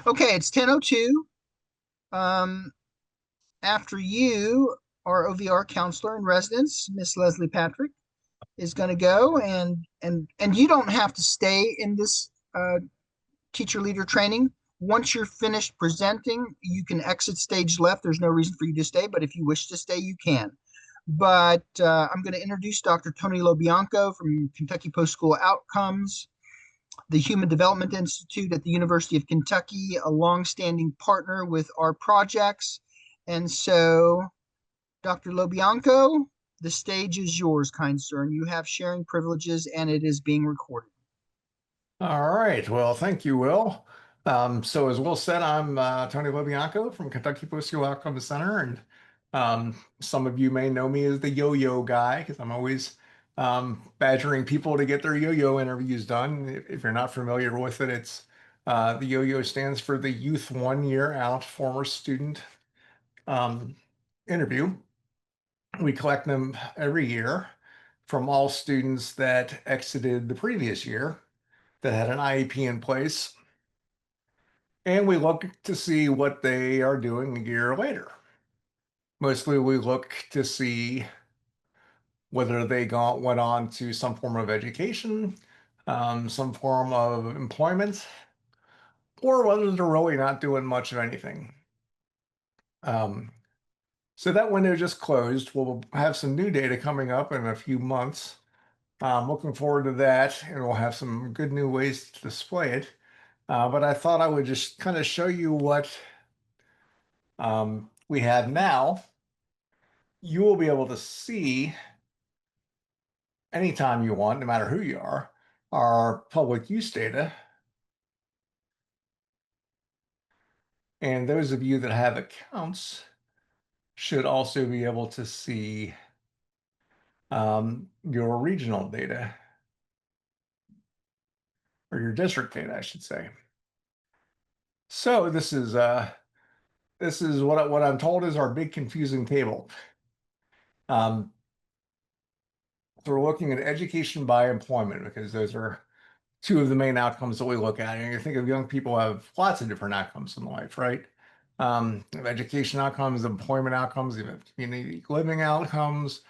Okay, it's 10:02. Um, After you, our OVR counselor in residence, Miss Leslie Patrick, is going to go, and you don't have to stay in this teacher leader training. Once you're finished presenting, you can exit stage left. There's no reason for you to stay, but if you wish to stay, you can. But I'm going to introduce Dr. Tony Lobianco from Kentucky Post School Outcomes, the Human Development Institute at the University of Kentucky, a longstanding partner with our projects. And so, Dr. Lobianco, the stage is yours, kind sir, and you have sharing privileges, and it is being recorded. All right. Well, thank you, Will. So as Will said, I'm Tony Lobianco from Kentucky Postal Outcomes Center, and some of you may know me as the yo-yo guy because I'm always badgering people to get their yo-yo interviews done. If you're not familiar with it, it's the yo-yo stands for the Youth 1 Year Out Former Student um, interview. We collect them every year from all students that exited the previous year that had an IEP in place, and we look to see what they are doing a year later. Mostly we look to see whether went on to some form of education, some form of employment, or whether they're really not doing much of anything. Um, so that window just closed. We'll have some new data coming up in a few months. I'm looking forward to that, and we'll have some good new ways to display it. But I thought I would just kind of show you what we have now. You will be able to see anytime you want, no matter who you are, our public use data. And those of you that have accounts should also be able to see your regional data, or your district data, I should say. So this is what I'm told is our big confusing table. Um, so we're looking at education by employment because those are two of the main outcomes that we look at. And you think of young people have lots of different outcomes in life, right? Education outcomes, employment outcomes, even community living outcomes,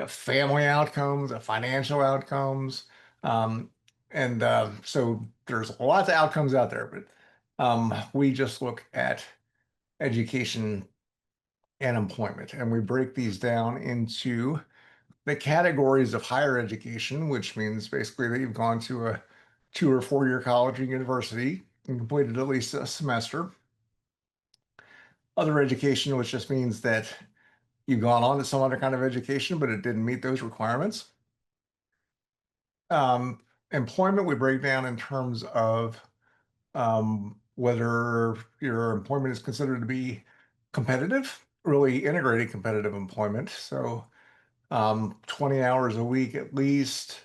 family outcomes, financial outcomes. Um, and so there's lots of outcomes out there, but we just look at education and employment, and we break these down into the categories of higher education, which means basically that you've gone to a 2 or 4 year college or university and completed at least a semester. Other education, which just means that you've gone on to some other kind of education, but it didn't meet those requirements. Um, Employment, we break down in terms of whether your employment is considered to be competitive, really integrated competitive employment. So 20 hours a week at least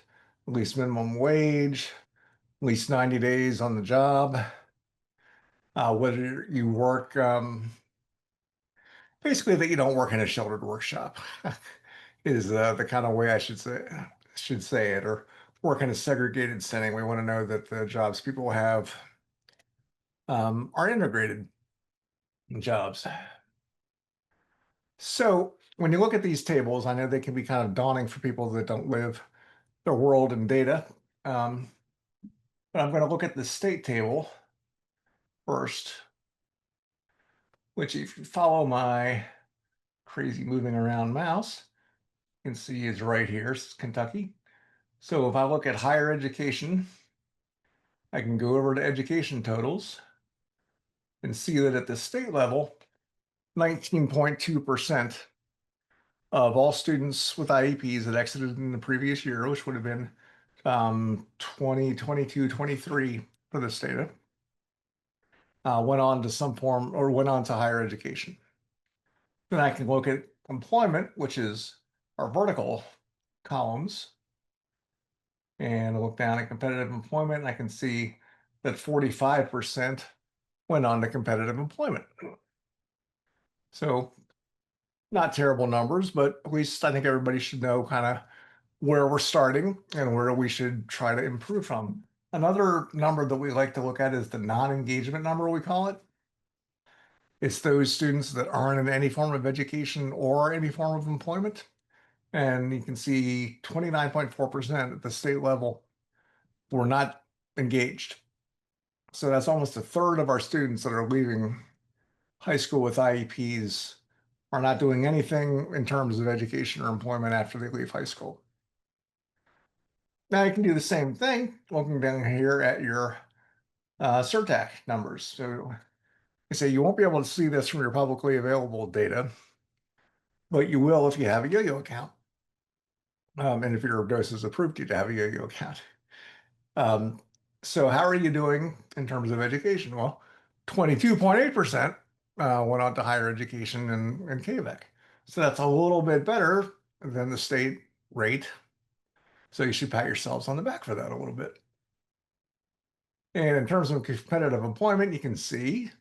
minimum wage, at least 90 days on the job. Whether you work, basically that you don't work in a sheltered workshop is the kind of way I should say it, or work in a segregated setting. We want to know that the jobs people have are integrated jobs. So when you look at these tables, I know they can be kind of daunting for people that don't live the world in data. Um, but I'm going to look at the state table first, which if you follow my crazy moving around mouse, you can see is right here, it's Kentucky. So if I look at higher education, I can go over to education totals and see that at the state level, 19.2% of all students with IEPs that exited in the previous year, which would have been 2022, 23 for this data, went on to some form or went on to higher education. Then I can look at employment, which is our vertical columns, and look down at competitive employment, and I can see that 45% went on to competitive employment. So not terrible numbers, but at least I think everybody should know kind of where we're starting and where we should try to improve from. Another number that we like to look at is the non-engagement number, we call it. It's those students that aren't in any form of education or any form of employment. And you can see 29.4% at the state level were not engaged. So that's almost a third of our students that are leaving high school with IEPs are not doing anything in terms of education or employment after they leave high school. Now you can do the same thing looking down here at your CERTAC numbers. So you say you won't be able to see this from your publicly available data, but you will if you have a yo-yo account. And if your dose has approved you to have a yo-yo account. Um, so how are you doing in terms of education? Well, 22.8% went on to higher education in KVEC. So that's a little bit better than the state rate. So you should pat yourselves on the back for that a little bit. And in terms of competitive employment, you can see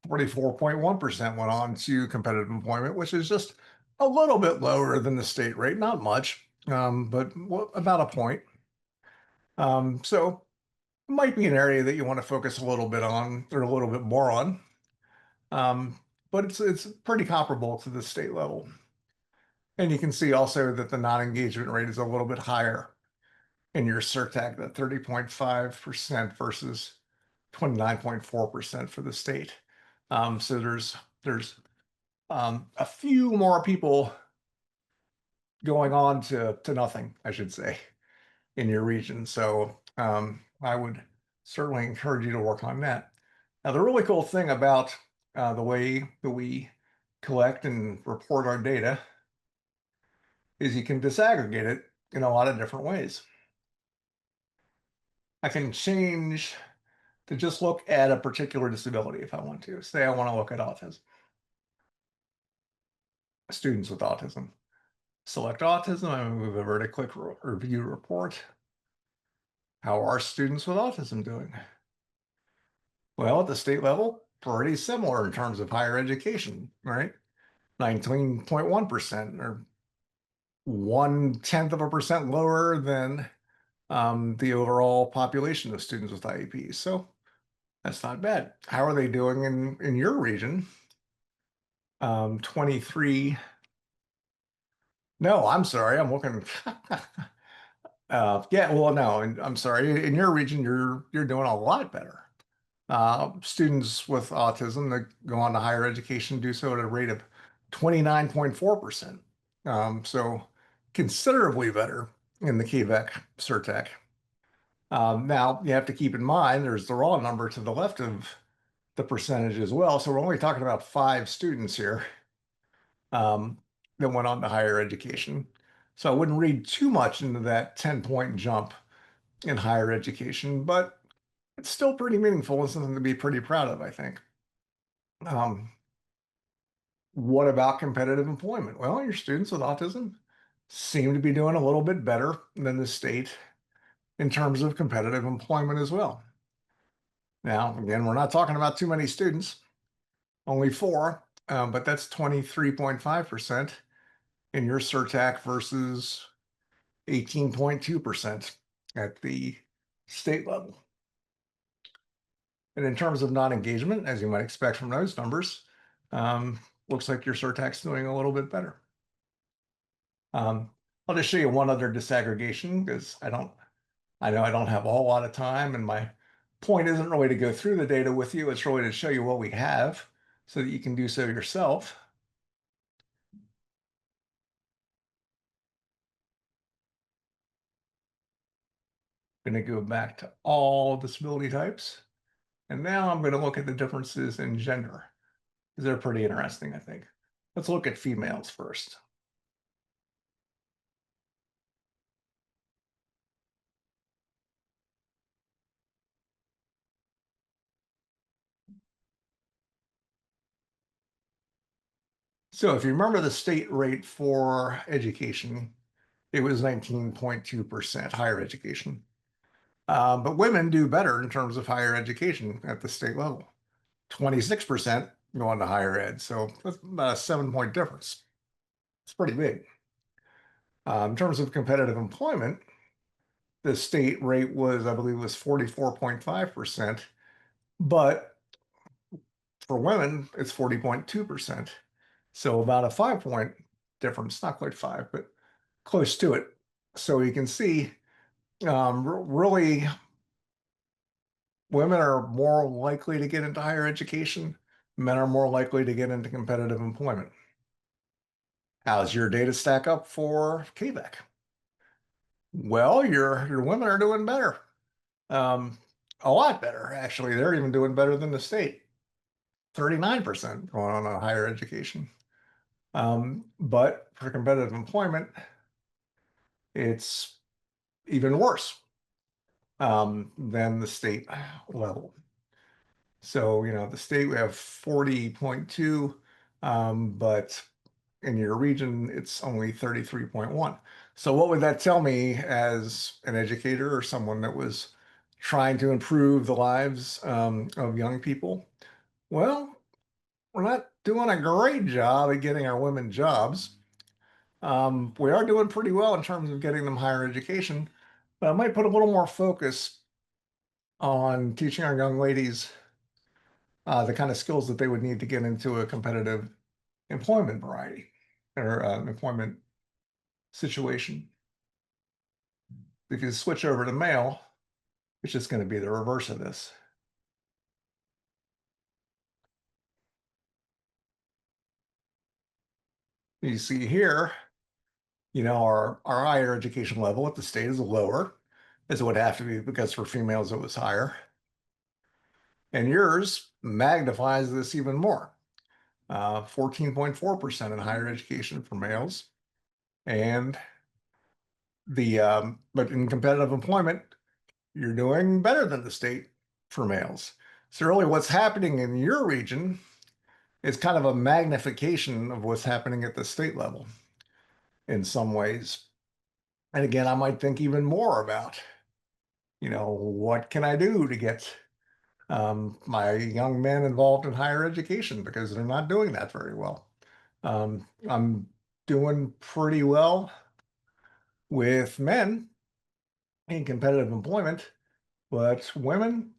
44.1% went on to competitive employment, which is just a little bit lower than the state rate, not much, but about a point. So it might be an area that you want to focus a little bit on or a little bit more on. Um, but it's pretty comparable to the state level. And you can see also that the non-engagement rate is a little bit higher in your CERTAC, that 30.5% versus 29.4% for the state. So there's a few more people going on to nothing, I should say, in your region. So I would certainly encourage you to work on that. Now, the really cool thing about the way that we collect and report our data is you can disaggregate it in a lot of different ways. I can change to just look at a particular disability if I want to. Say I want to look at autism, students with autism. Select autism, I move over to click review report. How are students with autism doing? Well, at the state level, pretty similar in terms of higher education, right? 19.1% or 0.1% lower than the overall population of students with IEPs. So that's not bad. How are they doing in your region? 23. No, I'm sorry. I'm looking. Yeah, well, no, and I'm sorry. In your region, you're doing a lot better. Students with autism that go on to higher education do so at a rate of 29.4%. So considerably better in the KVEC CERTEC. Now you have to keep in mind there's the raw number to the left of the percentage as well. So we're only talking about 5 students here that went on to higher education. So I wouldn't read too much into that 10-point jump in higher education, but it's still pretty meaningful and something to be pretty proud of, I think. Um, what about competitive employment? Well, your students with autism seem to be doing a little bit better than the state in terms of competitive employment as well. Now, again, we're not talking about too many students, only 4, but that's 23.5% in your CERTAC versus 18.2% at the state level. And in terms of non-engagement, as you might expect from those numbers, looks like your CERTAC's doing a little bit better. I'll just show you one other disaggregation because I know I don't have a whole lot of time, and my point isn't really to go through the data with you. It's really to show you what we have so that you can do so yourself. I'm going to go back to all disability types. And now I'm going to look at the differences in gender because they're pretty interesting, I think. Let's look at females first. So if you remember the state rate for education, it was 19.2% higher education. But women do better in terms of higher education at the state level. 26% go on to higher ed. So that's about a 7-point difference. It's pretty big. In terms of competitive employment, The state rate was, I believe, was 44.5%, but for women, it's 40.2%. So about a 5 point difference, not quite five, but close to it. So you can see really women are more likely to get into higher education. Men are more likely to get into competitive employment. How's your data stack up for KVAC? Well, your women are doing better. Um, a lot better, actually. They're even doing better than the state. 39% going on a higher education. But for competitive employment, it's even worse than the state level. So, the state we have 40.2, but in your region, it's only 33.1. So what would that tell me as an educator or someone that was trying to improve the lives of young people? Well, we're not doing a great job at getting our women jobs. We are doing pretty well in terms of getting them higher education, but I might put a little more focus on teaching our young ladies the kind of skills that they would need to get into a competitive employment variety or employment situation. If you switch over to male, it's just going to be the reverse of this. You see here, our higher education level at the state is lower, as it would have to be because for females it was higher. And yours magnifies this even more. 14.4% in higher education for males. And but in competitive employment, you're doing better than the state for males. So really what's happening in your region is kind of a magnification of what's happening at the state level in some ways. And again, I might think even more about, what can I do to get my young men involved in higher education because they're not doing that very well. I'm doing pretty well with men in competitive employment, but women,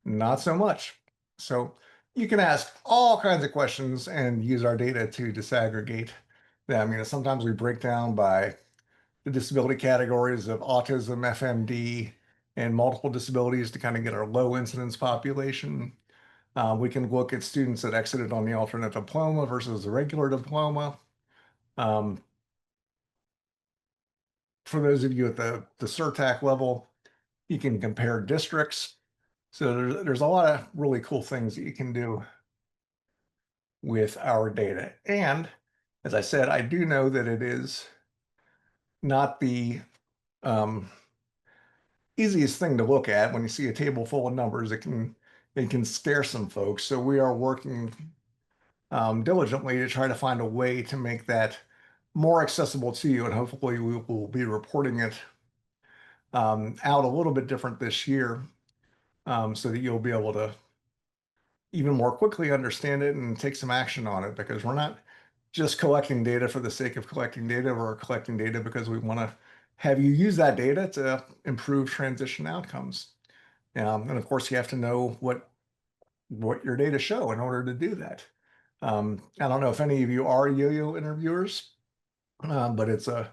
not so much. So you can ask all kinds of questions and use our data to disaggregate them. Sometimes we break down by the disability categories of autism, FMD, and multiple disabilities to kind of get our low incidence population. We can look at students that exited on the alternate diploma versus the regular diploma. Um, for those of you at the CERTAC level, you can compare districts. So there's a lot of really cool things that you can do with our data. And as I said, I do know that it is not the um, easiest thing to look at when you see a table full of numbers. It can scare some folks. So we are working diligently to try to find a way to make that more accessible to you, and hopefully we will be reporting it out a little bit different this year, so that you'll be able to even more quickly understand it and take some action on it, because we're not just collecting data for the sake of collecting data. We're collecting data because we want to have you use that data to improve transition outcomes. And of course, you have to know what your data show in order to do that. I don't know if any of you are yo-yo interviewers, but it's a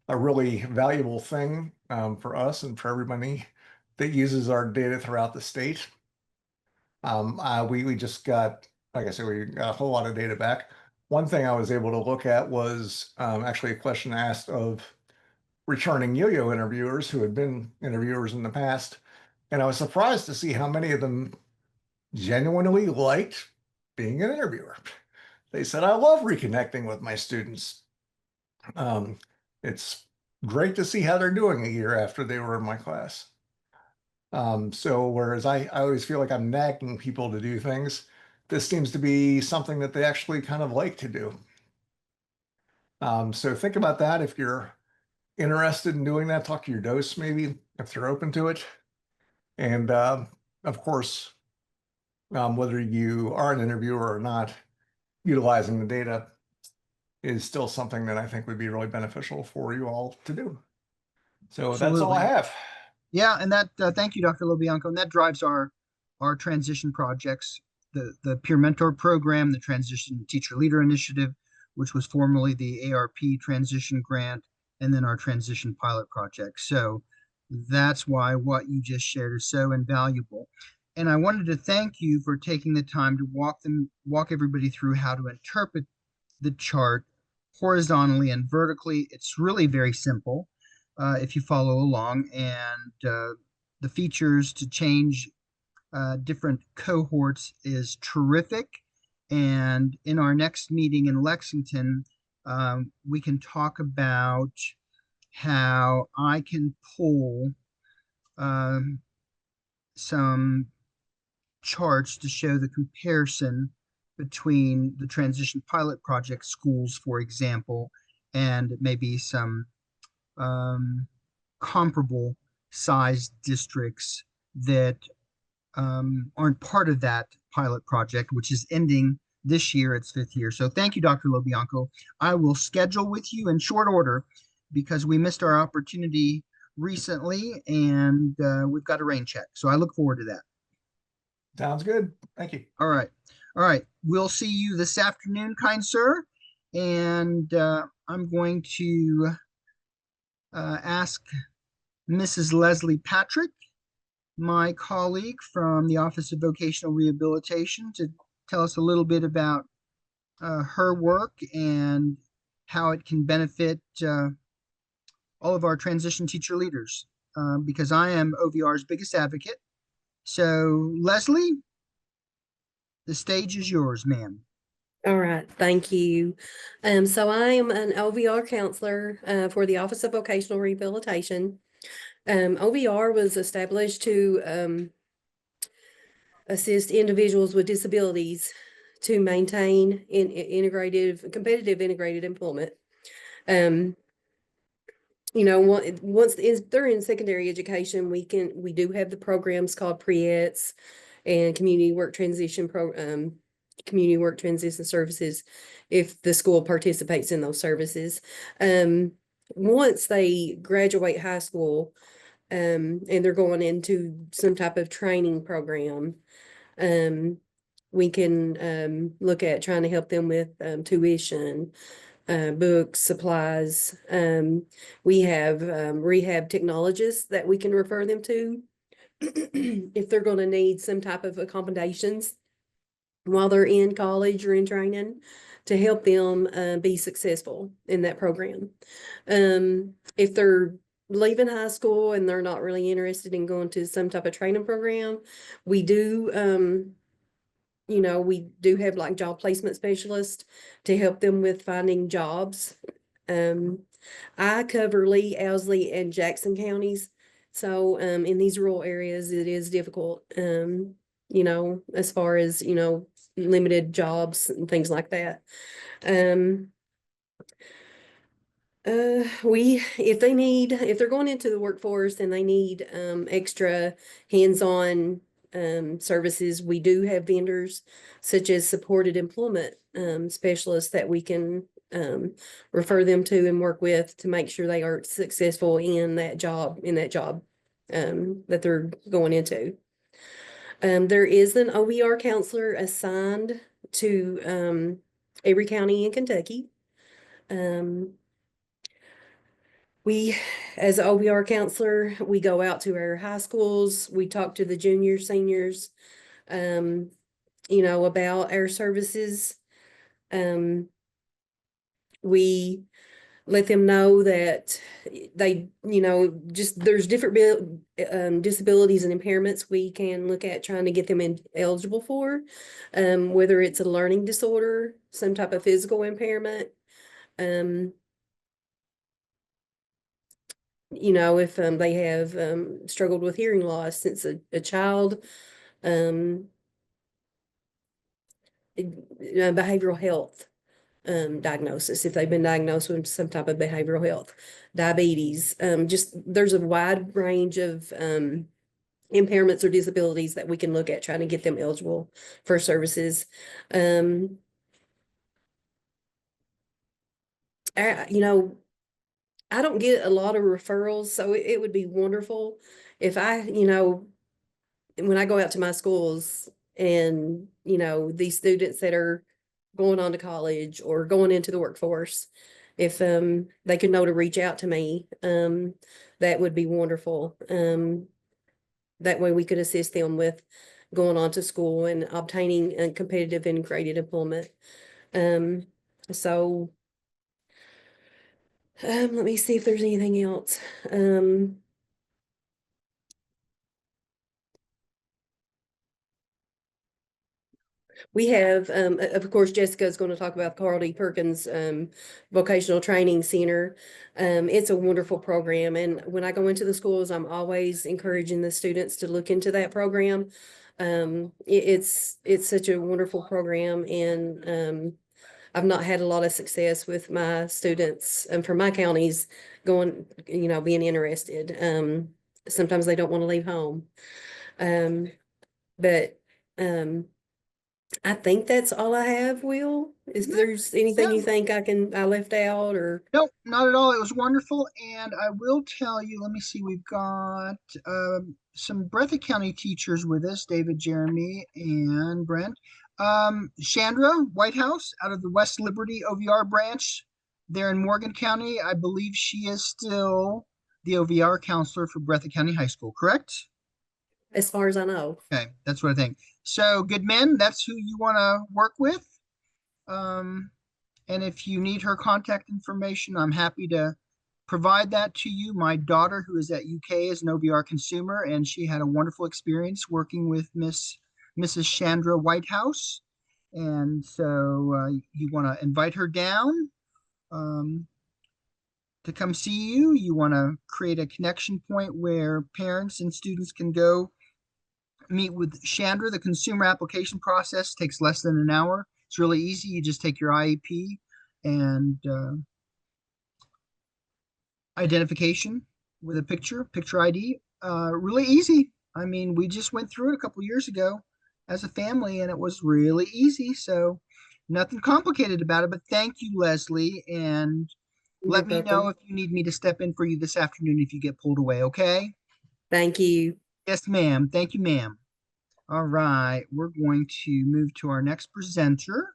really valuable thing for us and for everybody that uses our data throughout the state. We just got, like I said, we got a whole lot of data back. One thing I was able to look at was actually a question asked of returning yo-yo interviewers who had been interviewers in the past. And I was surprised to see how many of them genuinely liked being an interviewer. They said, I love reconnecting with my students. Um, it's great to see how they're doing a year after they were in my class. So whereas I always feel like I'm nagging people to do things, this seems to be something that they actually kind of like to do. So think about that. If you're interested in doing that, talk to your dose maybe if they're open to it. And of course, whether you are an interviewer or not, utilizing the data is still something that I think would be really beneficial for you all to do. So that's all I Absolutely. have. Yeah, and that thank you, Dr. Lobianco, and that drives our transition projects, the peer mentor program, the transition teacher leader initiative, which was formerly the ARP transition grant, and then our transition pilot project. So that's why what you just shared is so invaluable. And I wanted to thank you for taking the time to walk everybody through how to interpret the chart horizontally and vertically. It's really very simple if you follow along, and the features to change different cohorts is terrific. And in our next meeting in Lexington, we can talk about how I can pull um, some charts to show the comparison between the transition pilot project schools, for example, and maybe some um, comparable sized districts that aren't part of that pilot project, which is ending this year, its fifth year. So thank you, Dr. Lobianco. I will schedule with you in short order because we missed our opportunity recently and we've got a rain check. So I look forward to that. Sounds good. Thank you. All right. All right. We'll see you this afternoon, kind sir. And I'm going to ask Mrs. Leslie Patrick, my colleague from the Office of Vocational Rehabilitation, to tell us a little bit about her work and how it can benefit all of our transition teacher leaders, because I am OVR's biggest advocate. So, Leslie, the stage is yours, ma'am. All right, thank you. So I am an OVR counselor for the Office of Vocational Rehabilitation. OVR was established to assist individuals with disabilities to maintain competitive integrated employment. Um, once they're in secondary education, we do have the programs called pre-ets and community work transition services if the school participates in those services. Once they graduate high school, and they're going into some type of training program, um, we can look at trying to help them with tuition, books, supplies. We have rehab technologists that we can refer them to if they're going to need some type of accommodations while they're in college or in training to help them be successful in that program. If they're leaving high school and they're not really interested in going to some type of training program, we do we do have like job placement specialists to help them with finding jobs. Um, I cover Lee, Owsley, and Jackson counties. So in these rural areas, it is difficult, as far as, limited jobs and things like that. Um, if they're going into the workforce and they need extra hands-on services, we do have vendors such as supported employment specialists that we can refer them to and work with to make sure they are successful in that job that they're going into. There is an OER counselor assigned to every county in Kentucky. Um, we, as an OBR counselor, we go out to our high schools, we talk to the juniors, seniors, um, about our services. We let them know that there's different disabilities and impairments we can look at trying to get them eligible for, whether it's a learning disorder, some type of physical impairment, if they have struggled with hearing loss since a child, um, behavioral health diagnosis, if they've been diagnosed with some type of behavioral health, diabetes, just there's a wide range of impairments or disabilities that we can look at trying to get them eligible for services. I don't get a lot of referrals, so it would be wonderful if I, when I go out to my schools and, these students that are going on to college or going into the workforce, if they could know to reach out to me, that would be wonderful. That way we could assist them with going on to school and obtaining a competitive and graded employment. Um, so let me see if there's anything else. We have, of course, Jessica is going to talk about Carl D. Perkins Vocational Training Center. It's a wonderful program, and when I go into the schools, I'm always encouraging the students to look into that program. It's such a wonderful program, and I've not had a lot of success with my students from my counties going, being interested. Sometimes they don't want to leave home, but um, I think that's all I have, Will. If there's anything you Yeah. think I left out or Nope, not at all. It was wonderful. And I will tell you, let me see, we've got some Breathitt County teachers with us, David, Jeremy, and Brent. Chandra Whitehouse out of the West Liberty OVR branch there in Morgan County. I believe she is still the OVR counselor for Breathitt County High School, correct? as far as I know. Okay, that's what I think. So, good men, that's who you want to work with. Um, and if you need her contact information, I'm happy to provide that to you. My daughter, who is at UK, is an OVR consumer, and she had a wonderful experience working with Mrs. Chandra Whitehouse. And so you want to invite her down um, to come see you. You want to create a connection point where parents and students can go meet with Chandra. The consumer application process takes less than an hour. It's really easy. You just take your IEP and identification with a picture ID. Really easy. I mean, we just went through it a couple years ago as a family, and it was really easy. So nothing complicated about it. But thank you, Leslie, and You're let me know welcome. if you need me to step in for you this afternoon if you get pulled away. Okay? Thank you. Yes, ma'am. Thank you, ma'am. All right, we're going to move to our next presenter,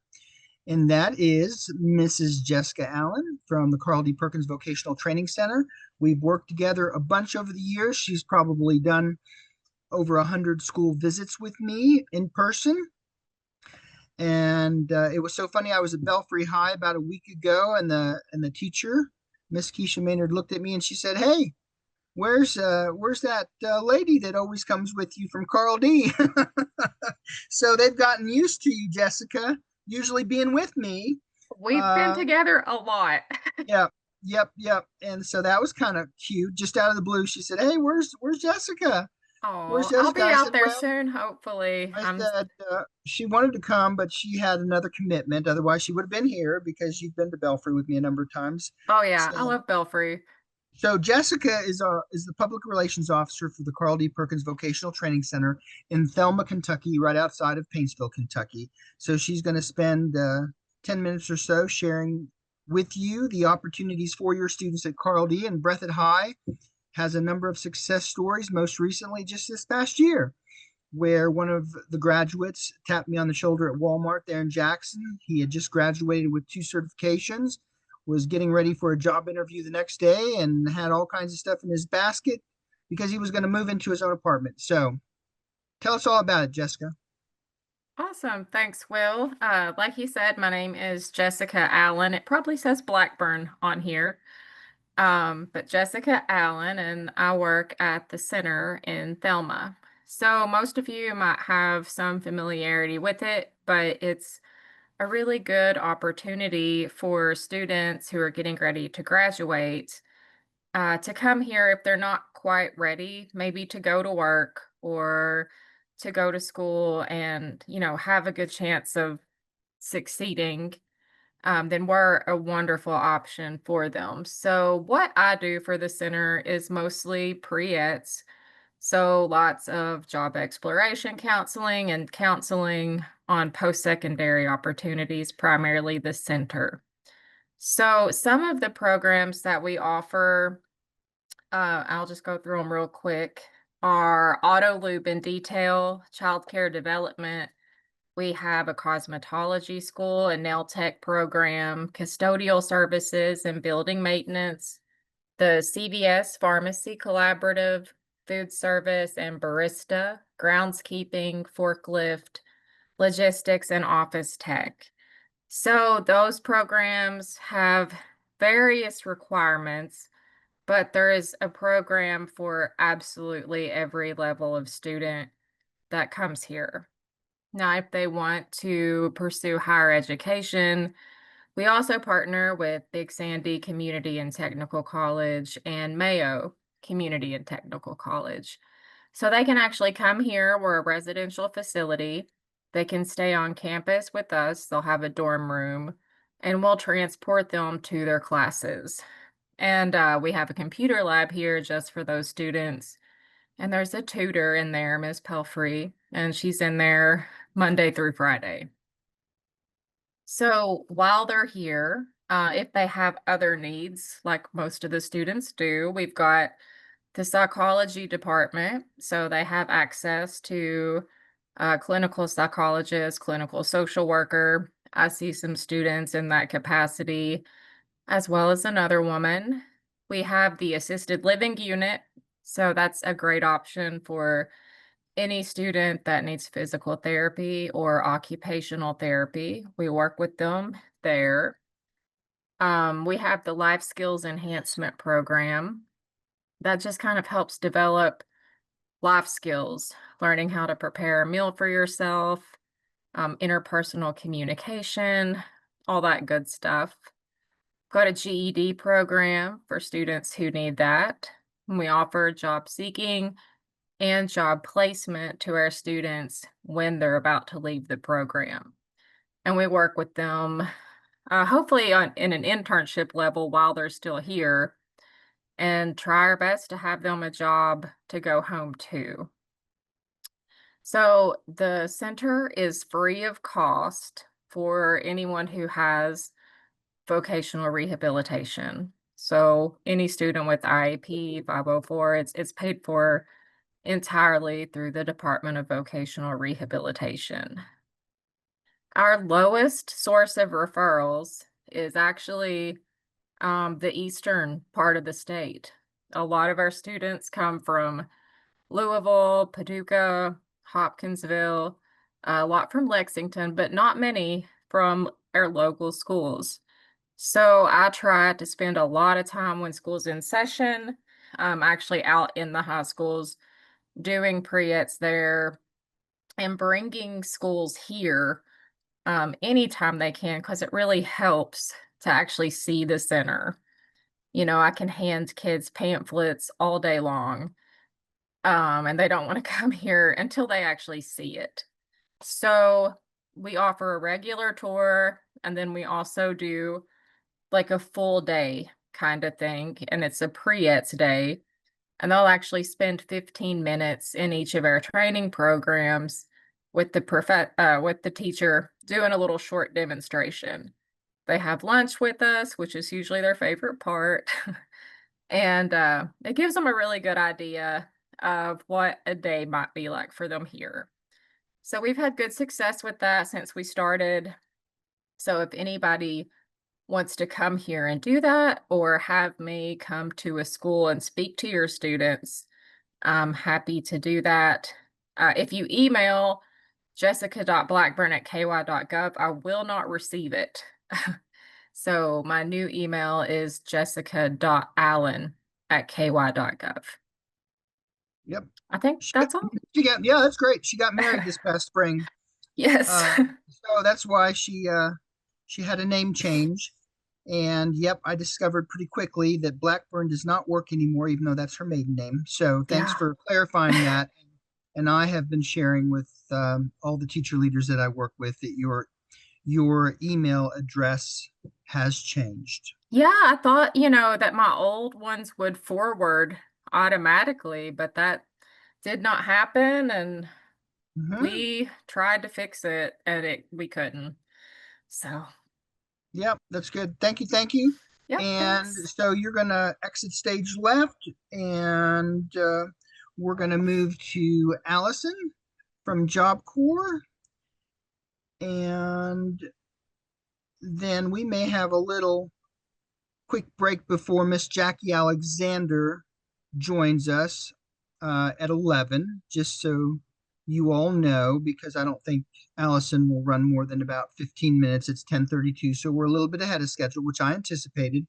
and that is Mrs. Jessica Allen from the Carl D. Perkins Vocational Training Center. We've worked together a bunch over the years. She's probably done over 100 school visits with me in person. And it was so funny. I was at Belfry High about a week ago, and the teacher, Miss Keisha Maynard, looked at me and she said, "Hey, where's that lady that always comes with you from Carl D?" So they've gotten used to you, Jessica, usually being with me. We've been Uh, together a lot. yeah, yep. And so that was kind of cute. Just out of the blue, she said, "Hey, where's Jessica? Where's Oh, I'll Jessica?" be I out said, there "Well," soon, hopefully. I said she wanted to come, but she had another commitment. Otherwise, she would have been here because you've been to Belfry with me a number of times. Oh yeah, I So love Belfry. So Jessica is the public relations officer for the Carl D. Perkins Vocational Training Center in Thelma, Kentucky, right outside of Paintsville, Kentucky. So she's going to spend 10 minutes or so sharing with you the opportunities for your students at Carl D. And Breathitt High has a number of success stories, most recently just this past year, where one of the graduates tapped me on the shoulder at Walmart there in Jackson. He had just graduated with 2 certifications, was getting ready for a job interview the next day, and had all kinds of stuff in his basket because he was going to move into his own apartment. So tell us all about it, Jessica. Awesome. Thanks, Will. Like you said, my name is Jessica Allen. It probably says Blackburn on here. But Jessica Allen, and I work at the center in Thelma. So most of you might have some familiarity with it, but it's a really good opportunity for students who are getting ready to graduate to come here if they're not quite ready, maybe to go to work or to go to school and, have a good chance of succeeding. Then we're a wonderful option for them. So, what I do for the center is mostly pre-ets. So, lots of job exploration counseling and counseling on post secondary opportunities, primarily the center. So, some of the programs that we offer, I'll just go through them real quick, are auto lube and detail, childcare development. We have a cosmetology school, a nail tech program, custodial services and building maintenance, the CVS Pharmacy Collaborative, food service and barista, groundskeeping, forklift, logistics, and office tech. So those programs have various requirements, but there is a program for absolutely every level of student that comes here. Now, if they want to pursue higher education, we also partner with Big Sandy Community and Technical College and Mayo Community and Technical College. So they can actually come here. We're a residential facility. They can stay on campus with us. They'll have a dorm room, and we'll transport them to their classes. And we have a computer lab here just for those students. And there's a tutor in there, Miss Pelfrey, and she's in there Monday through Friday. So while they're here, if they have other needs, like most of the students do, we've got the psychology department. So they have access to clinical psychologist, clinical social worker. I see some students in that capacity, as well as another woman. We have the assisted living unit. So that's a great option for any student that needs physical therapy or occupational therapy. We work with them there. We have the life skills enhancement program that just kind of helps develop life skills, learning how to prepare a meal for yourself, interpersonal communication, all that good stuff. Got a GED program for students who need that. We offer job seeking and job placement to our students when they're about to leave the program. And we work with them, hopefully in an internship level while they're still here, and try our best to have them a job to go home to. So the center is free of cost for anyone who has vocational rehabilitation. So any student with IEP 504, it's paid for entirely through the Department of Vocational Rehabilitation. Our lowest source of referrals is actually the eastern part of the state. A lot of our students come from Louisville, Paducah, Hopkinsville, a lot from Lexington, but not many from our local schools. So I try to spend a lot of time when school's in session, actually out in the high schools, doing pre-ets there and bringing schools here anytime they can, because it really helps to actually see the center. You know, I can hand kids pamphlets all day long, and they don't want to come here until they actually see it. So we offer a regular tour, and then we also do like a full day kind of thing, and it's a pre-ets day. And they'll actually spend 15 minutes in each of our training programs with the teacher doing a little short demonstration. They have lunch with us, which is usually their favorite part. And it gives them a really good idea of what a day might be like for them here. So we've had good success with that since we started. So if anybody wants to come here and do that, or have me come to a school and speak to your students, I'm happy to do that. If you email jessica.blackburn@ky.gov, I will not receive it. So my new email is jessica.allen@ky.gov. Yep. I think that's all. Yeah, that's great. She got married this past spring. Yes. So that's why she had a name change. And yep, I discovered pretty quickly that Blackburn does not work anymore, even though that's her maiden name. So thanks Yeah. for clarifying that. And I have been sharing with all the teacher leaders that I work with that your email address has changed. Yeah, I thought, that my old ones would forward automatically, but that did not happen. And Mhm. we tried to fix it and we couldn't. So, Yep, that's good. Thank you, thank you. yeah, And thanks. so you're gonna exit stage left, and we're going to move to Allison from Job Corps, and then we may have a little quick break before Miss Jackie Alexander joins us at 11, just so you all know, because I don't think Allison will run more than about 15 minutes. It's 10:32, so we're a little bit ahead of schedule, which I anticipated.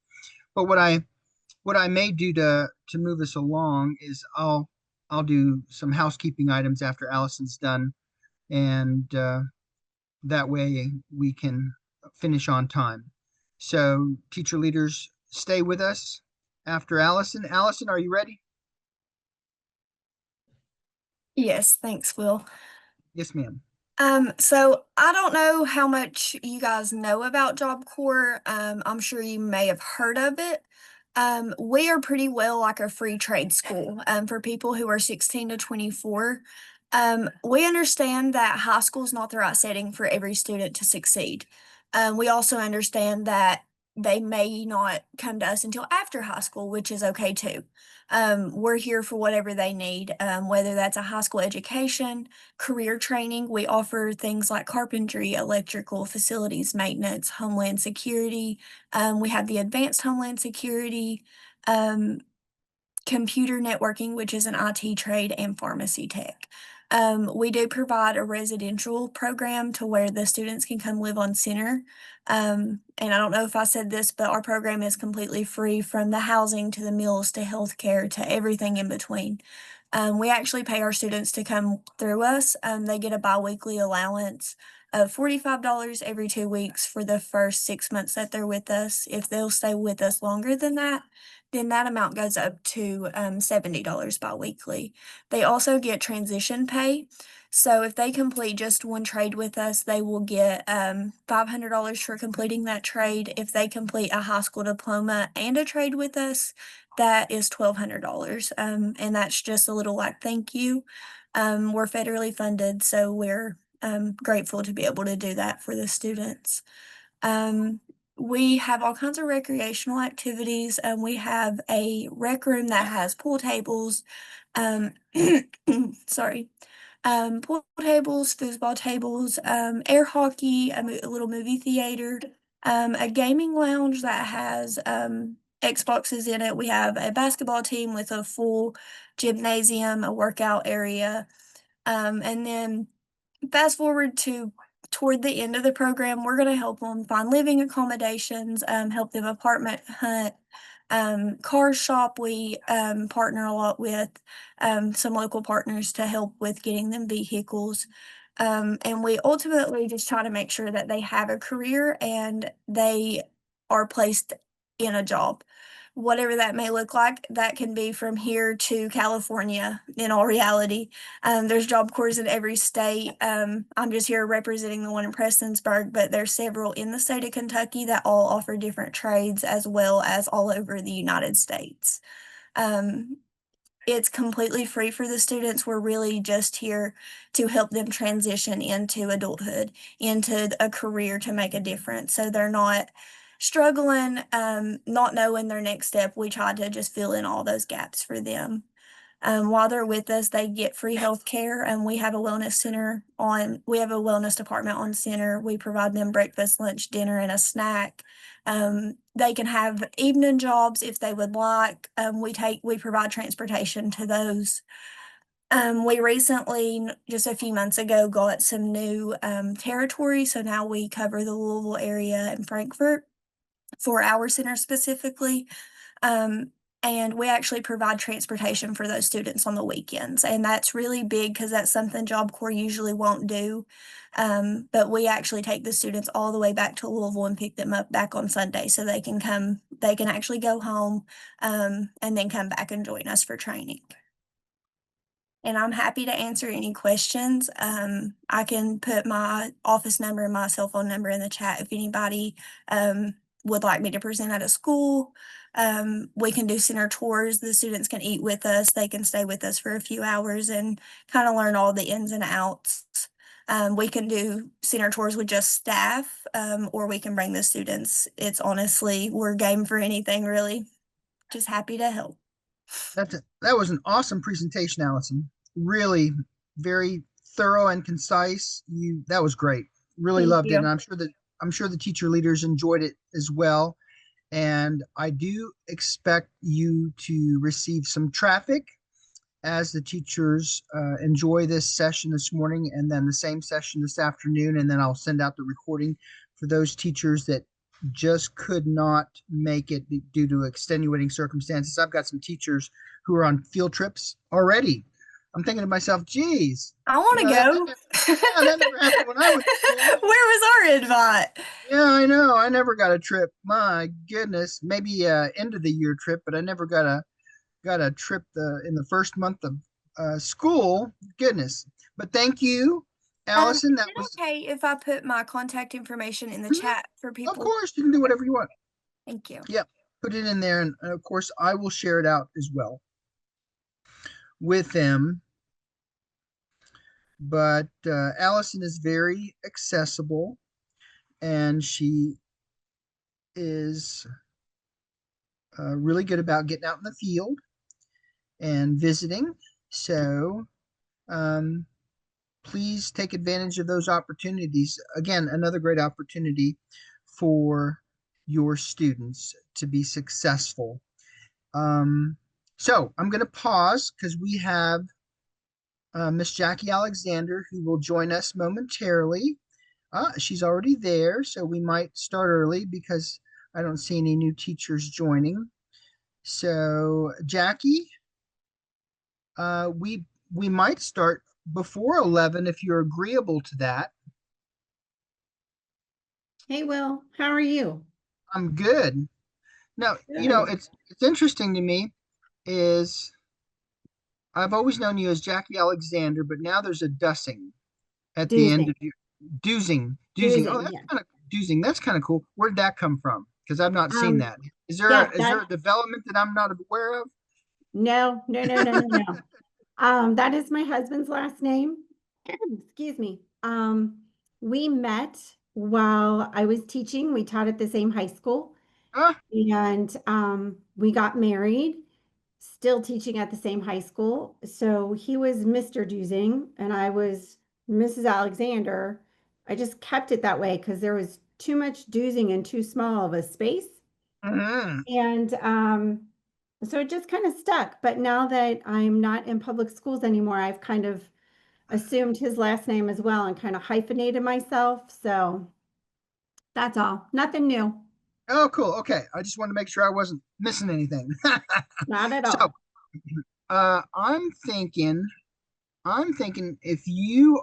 But what I may do to move us along is I'll do some housekeeping items after Allison's done, and that way we can finish on time. So teacher leaders, stay with us after Allison. Allison, are you ready? Yes, thanks, Will. Yes, ma'am. So I don't know how much you guys know about Job Corps. I'm sure you may have heard of it. We are pretty well like a free trade school, for people who are 16 to 24. We understand that high school is not the right setting for every student to succeed. We also understand that they may not come to us until after high school, which is okay too. We're here for whatever they need, whether that's a high school education, career training. We offer things like carpentry, electrical, facilities maintenance, homeland security. We have the advanced homeland security, um, computer networking, which is an IT trade, and pharmacy tech. We do provide a residential program to where the students can come live on center. And I don't know if I said this, but our program is completely free, from the housing to the meals to healthcare to everything in between. We actually pay our students to come through us. They get a biweekly allowance of $45 every 2 weeks for the first 6 months that they're with us. If they'll stay with us longer than that, then that amount goes up to $70 biweekly. They also get transition pay. So if they complete just one trade with us, they will get $500 for completing that trade. If they complete a high school diploma and a trade with us, that is $1,200. And that's just a little like thank you. We're federally funded, so we're grateful to be able to do that for the students. We have all kinds of recreational activities. We have a rec room that has pool tables, um, sorry, pool tables, foosball tables, air hockey, a little movie theater, a gaming lounge that has Xboxes in it. We have a basketball team with a full gymnasium, a workout area, and then fast forward to toward the end of the program, we're going to help them find living accommodations, help them apartment hunt, car shop. We partner a lot with some local partners to help with getting them vehicles. And we ultimately just try to make sure that they have a career and they are placed in a job. Whatever that may look like, that can be from here to California in all reality. There's Job Corps in every state. I'm just here representing the one in Prestonsburg, but there's several in the state of Kentucky that all offer different trades, as well as all over the United States. It's completely free for the students. We're really just here to help them transition into adulthood, into a career to make a difference. So they're not struggling, not knowing their next step. We try to just fill in all those gaps for them. While they're with us, they get free health care, and we have a wellness department on center. We provide them breakfast, lunch, dinner, and a snack. They can have evening jobs if they would like. We provide transportation to those. We recently, just a few months ago, got some new territory. So now we cover the Louisville area and Frankfurt for our center specifically. And we actually provide transportation for those students on the weekends. And that's really big because that's something Job Corps usually won't do. But we actually take the students all the way back to Louisville and pick them up back on Sunday so they can actually go home, and then come back and join us for training. And I'm happy to answer any questions. I can put my office number and my cell phone number in the chat if anybody would like me to present at a school. We can do center tours. The students can eat with us. They can stay with us for a few hours and kind of learn all the ins and outs. We can do center tours with just staff, or we can bring the students. It's honestly, we're game for anything really. Just happy to help. That was an awesome presentation, Allison. Really very thorough and concise. That was great. Really Thank loved it, and you. I'm sure the teacher leaders enjoyed it as well. And I do expect you to receive some traffic as the teachers enjoy this session this morning, and then the same session this afternoon. And then I'll send out the recording for those teachers that just could not make it due to extenuating circumstances. I've got some teachers who are on field trips already. I'm thinking to myself, geez, I want to that go. yeah, that never happened when I was in school. Where was our invite? Yeah, I know. I never got a trip. My goodness, maybe a end of the year trip, but I never got a trip in the first month of school. Goodness. But thank you, Allison. Is That it was, okay if I put my contact information in the Mhm. chat for Of people? course, you can do whatever you want. Thank you. Yep. Put it in there. And of course, I will share it out as well with them. But Allison is very accessible, and she is really good about getting out in the field and visiting. So um, please take advantage of those opportunities. Again, another great opportunity for your students to be successful. Um, so I'm going to pause because we have Miss Jackie Alexander who will join us momentarily. She's already there, so we might start early because I don't see any new teachers joining. So Jackie, we might start before 11 if you're agreeable to that. Hey, Will, how are you? I'm good. Now, Good. it's interesting to me is I've always known you as Jackie Alexander, but now there's a Dussing at the end Dusing. of your Dusing. Dusing. Oh, Dusing, that's yeah. kind of Dusing. That's kind of cool. Where did that come from? Because I've not seen Um, that. yeah, Is there a development that I'm not aware of? no, no, no, no, no, no. That is my husband's last name. Excuse me. We met while I was teaching. We taught at the same high school, Huh? and we got married, still teaching at the same high school. So he was Mr. Dusing and I was Mrs. Alexander. I just kept it that way because there was too much Dusing in too small of a space. Mm-hmm. And so it just kind of stuck. But now that I'm not in public schools anymore, I've kind of assumed his last name as well and kind of hyphenated myself. So that's all. Nothing new. Oh, cool. Okay. I just wanted to make sure I wasn't missing anything. Not at So, all. uh, I'm thinking, I'm thinking if you,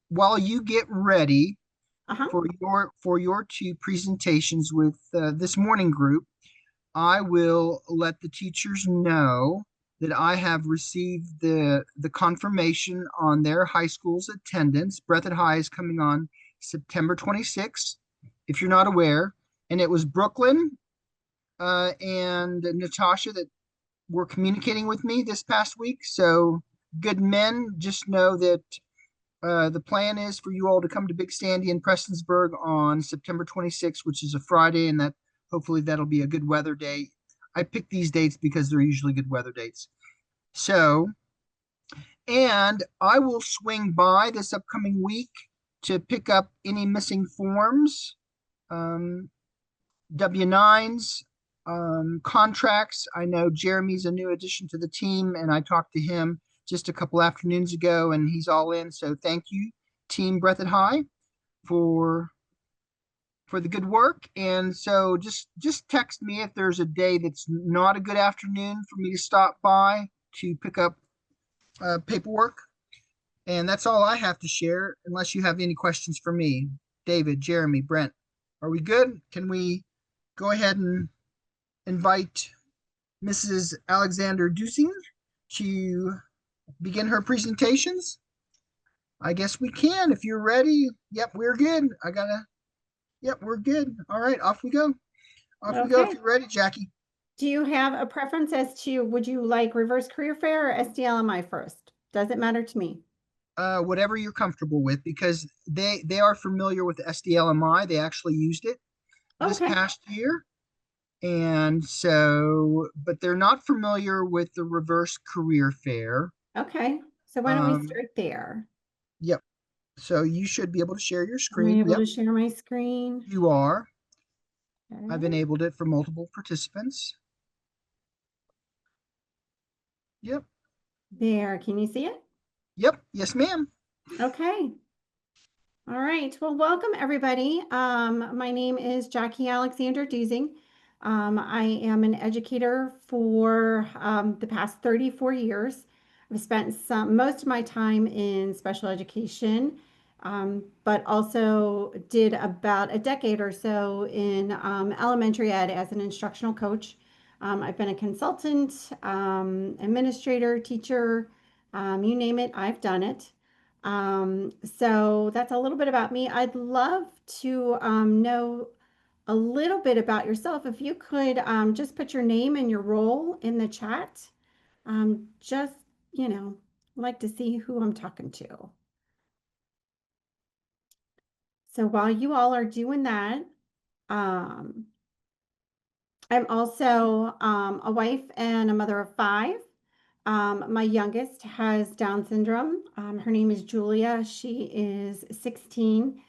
while you get ready Uh-huh. for your two presentations with this morning group, I will let the teachers know that I have received the confirmation on their high school's attendance. Breathitt High is coming on September 26th, if you're not aware. And it was Brooklyn and Natasha that were communicating with me this past week. So, good men, just know that the plan is for you all to come to Big Sandy in Prestonsburg on September 26th, which is a Friday, and that hopefully that'll be a good weather day. I picked these dates because they're usually good weather dates. So, and I will swing by this upcoming week to pick up any missing forms, um, W-9s, contracts. I know Jeremy's a new addition to the team, and I talked to him just a couple afternoons ago, and he's all in. So thank you, Team Breathitt High, for the good work. And so just text me if there's a day that's not a good afternoon for me to stop by to pick up paperwork. And that's all I have to share, unless you have any questions for me. David, Jeremy, Brent, are we good? Can we go ahead and invite Mrs. Alexander Dusing to begin her presentations? I guess we can if you're ready. Yep, we're good. Yep, we're good. All right, off we go. Off we go if Okay. you're ready, Jackie. Do you have a preference as to would you like reverse career fair or SDLMI first? Doesn't matter to me. Whatever you're comfortable with, because they are familiar with SDLMI. They actually used it this Okay. past year. And so, but they're not familiar with the reverse career fair. Okay, so why don't we start there? Yep. So you should be able to share your Am I screen. able Yep, to share my screen? you are. I've Okay. enabled it for multiple participants. Yep. There, can you see it? Yep. Yes, ma'am. Okay. All right. Well, welcome everybody. My name is Jackie Alexander Dusing. I am an educator for the past 34 years. I've spent most of my time in special education, but also did about a decade or so in elementary ed as an instructional coach. I've been a consultant, administrator, teacher, you name it, I've done it. So that's a little bit about me. I'd love to know a little bit about yourself. If you could just put your name and your role in the chat. Just, you know, like to see who I'm talking to. So while you all are doing that, um, I'm also a wife and a mother of five. My youngest has Down syndrome. Her name is Julia. She is 16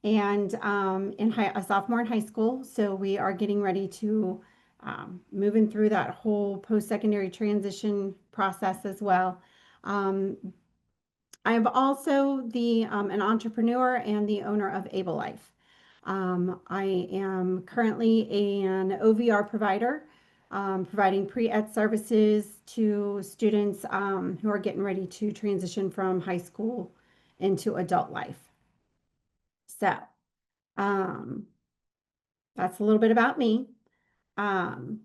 and a sophomore in high school. So we are getting ready to moving through that whole post-secondary transition process as well. I'm also an entrepreneur and the owner of Able Life. I am currently an OVR provider, providing pre-ed services to students who are getting ready to transition from high school into adult life. So um, that's a little bit about me. Um,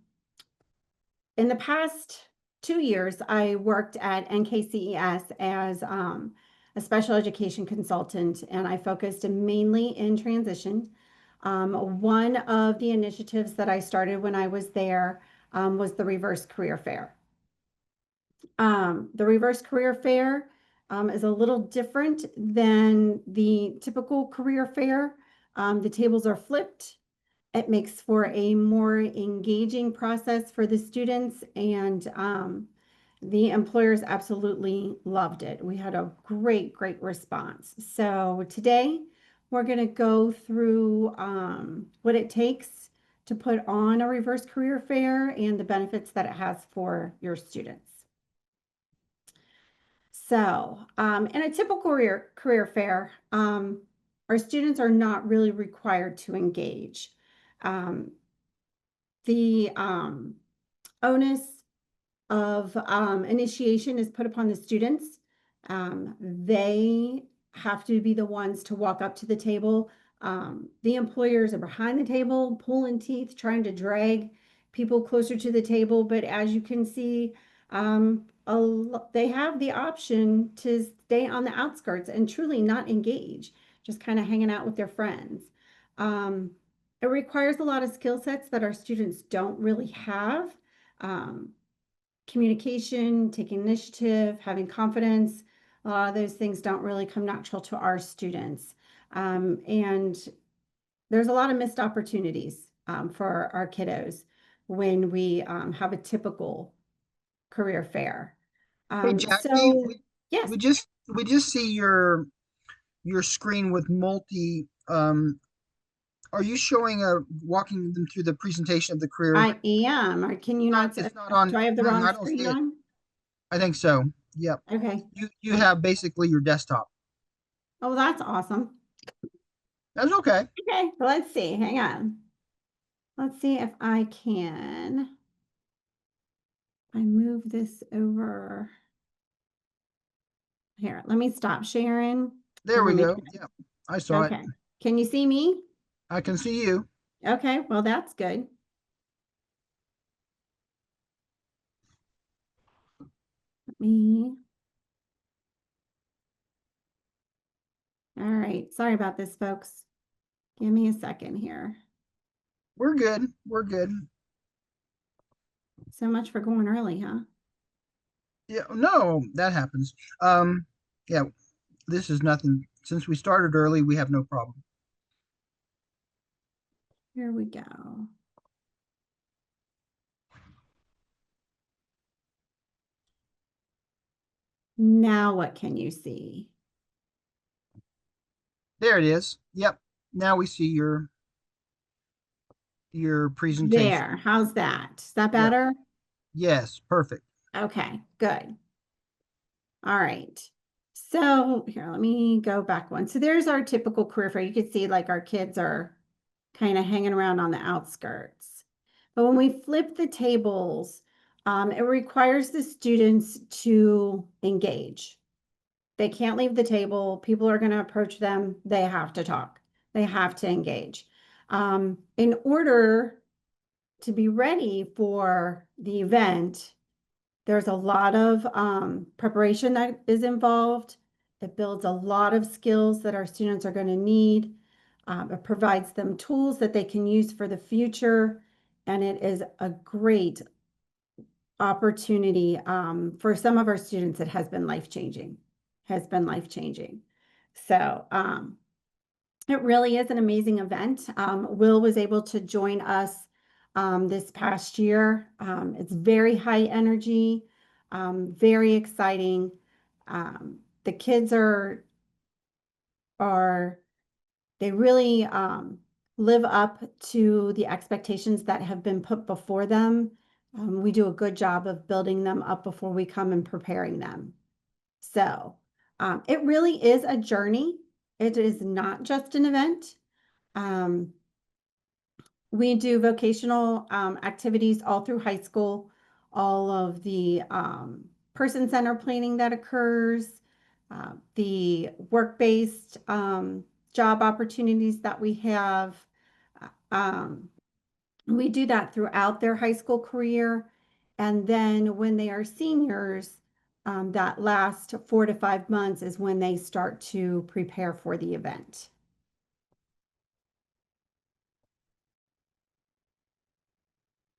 in the past 2 years, I worked at NKCES as a special education consultant, and I focused mainly in transition. One of the initiatives that I started when I was there was the Reverse Career Fair. The Reverse Career Fair is a little different than the typical career fair. The tables are flipped. It makes for a more engaging process for the students, and the employers absolutely loved it. We had a great, great response. So today we're going to go through what it takes to put on a reverse career fair and the benefits that it has for your students. So in a typical career fair, our students are not really required to engage. Um, the onus of initiation is put upon the students. They have to be the ones to walk up to the table. The employers are behind the table, pulling teeth, trying to drag people closer to the table. But as you can see, they have the option to stay on the outskirts and truly not engage, just kind of hanging out with their friends. It requires a lot of skill sets that our students don't really have. Communication, taking initiative, having confidence. A lot of those things don't really come natural to our students. And there's a lot of missed opportunities for our kiddos when we have a typical career fair. Hey, Jackie, So yes, we just see your screen with multi. Are you showing walking them through the presentation of the career? I am. Or can you not? It's not on. Do I have the wrong I don't screen see it. on? I think so. Yep. Okay. You have basically your desktop. Oh, that's awesome. That's okay. Okay, let's see. Hang on. Let's see if I can. I move this over. Here, let me stop sharing There and we let me. go. Yep. I saw it. Okay. Can you see me? I can see you. Okay, well, that's good. Let me. All right. Sorry about this, folks. Give me a second here. We're good. We're good. So much for going early, huh? Yeah. No, that happens. Yeah. This is nothing. Since we started early, we have no problem. Here we go. Now what can you see? There it is. Yep. Now we see your presentation. There, how's that? Is that Yep. better? Yes, perfect. Okay, good. All right. So here, let me go back one. So there's our typical career fair. You can see like our kids are kind of hanging around on the outskirts. But when we flip the tables, it requires the students to engage. They can't leave the table. People are going to approach them. They have to talk. They have to engage. In order to be ready for the event, there's a lot of preparation that is involved. It builds a lot of skills that our students are going to need. It provides them tools that they can use for the future. And it is a great opportunity. For some of our students, it has been life-changing, has been life-changing. So it really is an amazing event. Will was able to join us this past year. It's very high energy, very exciting. The kids are they really live up to the expectations that have been put before them. We do a good job of building them up before we come and preparing them. So it really is a journey. It is not just an event. Um, we do vocational activities all through high school, all of the person-centered planning that occurs, the work-based job opportunities that we have. Um, we do that throughout their high school career. And then when they are seniors, that last 4 to 5 months is when they start to prepare for the event.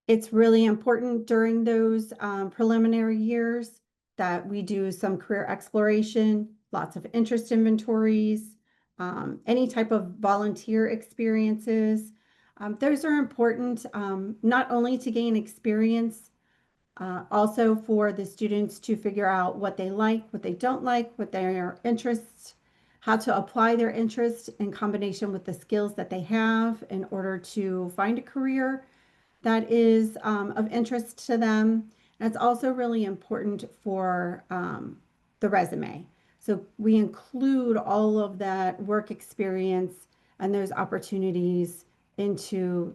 It's really important during those preliminary years that we do some career exploration, lots of interest inventories, any type of volunteer experiences. Those are important not only to gain experience, also for the students to figure out what they like, what they don't like, what their interests, how to apply their interests in combination with the skills that they have in order to find a career that is of interest to them. And it's also really important for the resume. So we include all of that work experience and those opportunities into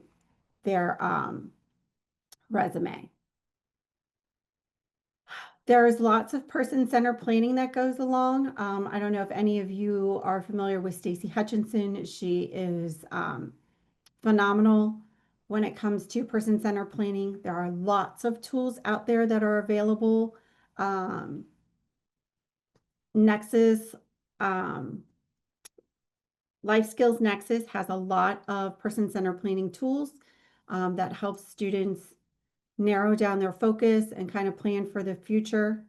their resume. There's lots of person-centered planning that goes along. I don't know if any of you are familiar with Stacy Hutchinson. She is phenomenal when it comes to person-centered planning. There are lots of tools out there that are available. Nexus, Life Skills Nexus has a lot of person-centered planning tools that helps students narrow down their focus and kind of plan for the future.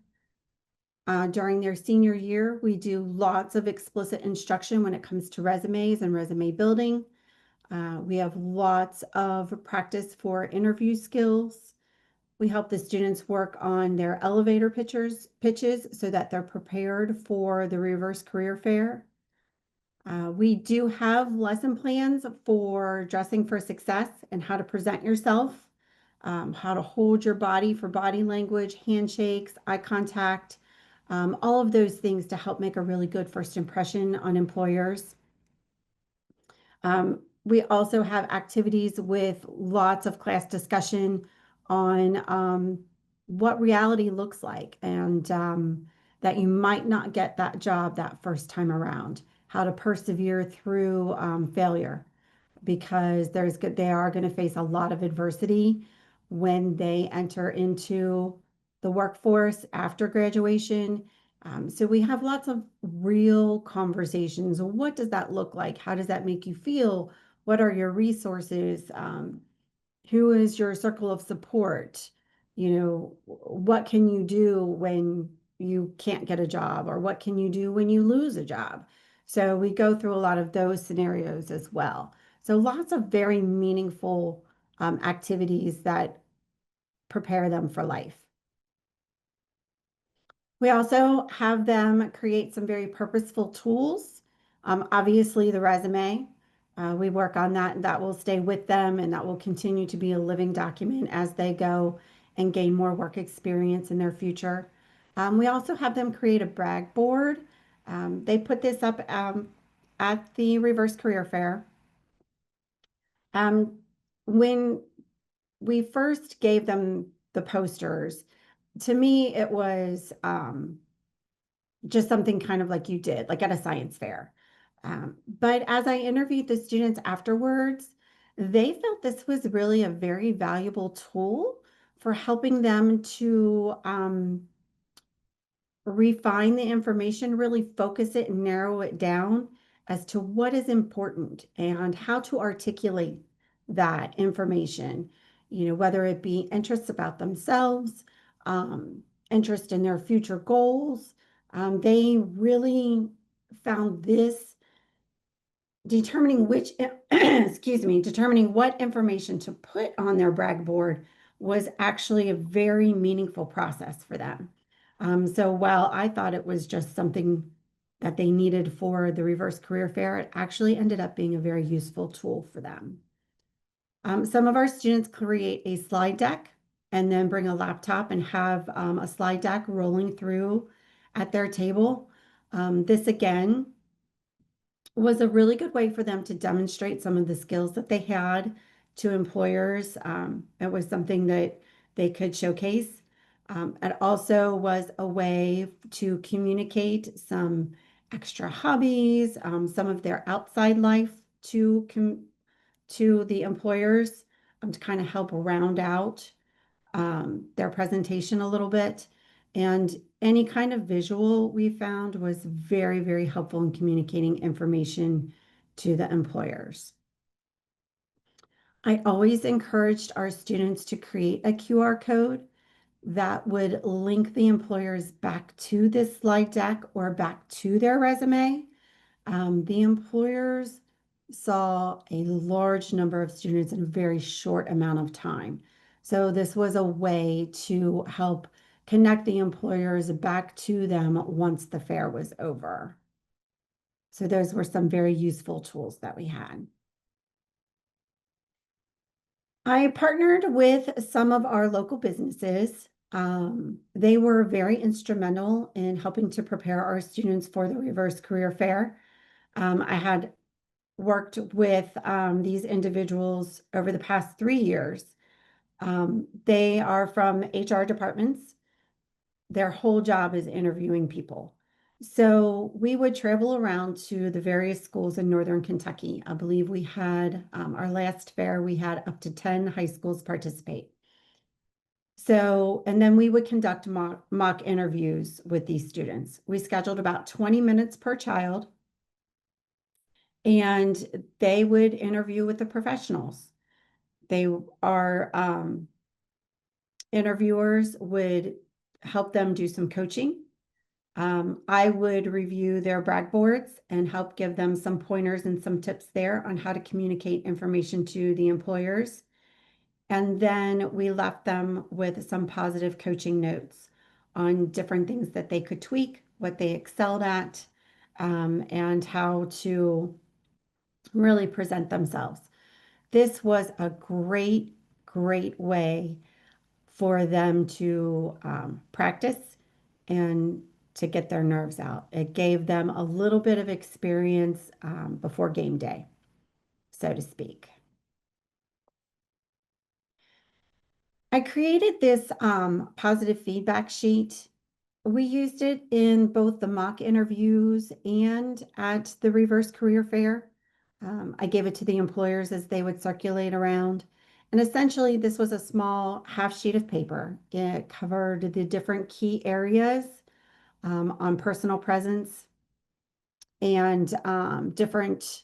During their senior year, we do lots of explicit instruction when it comes to resumes and resume building. We have lots of practice for interview skills. We help the students work on their elevator pitches so that they're prepared for the reverse career fair. We do have lesson plans for dressing for success and how to present yourself, how to hold your body for body language, handshakes, eye contact, all of those things to help make a really good first impression on employers. We also have activities with lots of class discussion on what reality looks like and that you might not get that job that first time around, how to persevere through failure because they are going to face a lot of adversity when they enter into the workforce after graduation. So we have lots of real conversations. What does that look like? How does that make you feel? What are your resources? Who is your circle of support? What can you do when you can't get a job, or what can you do when you lose a job? So we go through a lot of those scenarios as well. So lots of very meaningful activities that prepare them for life. We also have them create some very purposeful tools. Obviously, the resume, we work on that, and that will stay with them, and that will continue to be a living document as they go and gain more work experience in their future. We also have them create a brag board. They put this up at the Reverse Career Fair. Um, when we first gave them the posters, to me, it was just something kind of like you did, like at a science fair. But as I interviewed the students afterwards, they felt this was really a very valuable tool for helping them to refine the information, really focus it and narrow it down as to what is important and how to articulate that information, whether it be interests about themselves, interest in their future goals. They really found this determining which, excuse me, determining what information to put on their brag board was actually a very meaningful process for them. So while I thought it was just something that they needed for the Reverse Career Fair, it actually ended up being a very useful tool for them. Some of our students create a slide deck and then bring a laptop and have a slide deck rolling through at their table. This again was a really good way for them to demonstrate some of the skills that they had to employers. It was something that they could showcase. It also was a way to communicate some extra hobbies, some of their outside life to the employers, to kind of help round out their presentation a little bit. And any kind of visual we found was very, very helpful in communicating information to the employers. I always encouraged our students to create a QR code that would link the employers back to this slide deck or back to their resume. The employers saw a large number of students in a very short amount of time. So this was a way to help connect the employers back to them once the fair was over. So those were some very useful tools that we had. I partnered with some of our local businesses. They were very instrumental in helping to prepare our students for the Reverse Career Fair. I had worked with these individuals over the past 3 years. They are from HR departments. Their whole job is interviewing people. So we would travel around to the various schools in Northern Kentucky. I believe we had our last fair, we had up to 10 high schools participate. So, and then we would conduct mock interviews with these students. We scheduled about 20 minutes per child, and they would interview with the professionals. They are interviewers would help them do some coaching. I would review their brag boards and help give them some pointers and some tips there on how to communicate information to the employers. And then we left them with some positive coaching notes on different things that they could tweak, what they excelled at, and how to really present themselves. This was a great, great way for them to practice and to get their nerves out. It gave them a little bit of experience before game day, so to speak. I created this positive feedback sheet. We used it in both the mock interviews and at the Reverse Career Fair. I gave it to the employers as they would circulate around. And essentially, this was a small half sheet of paper. It covered the different key areas on personal presence and different,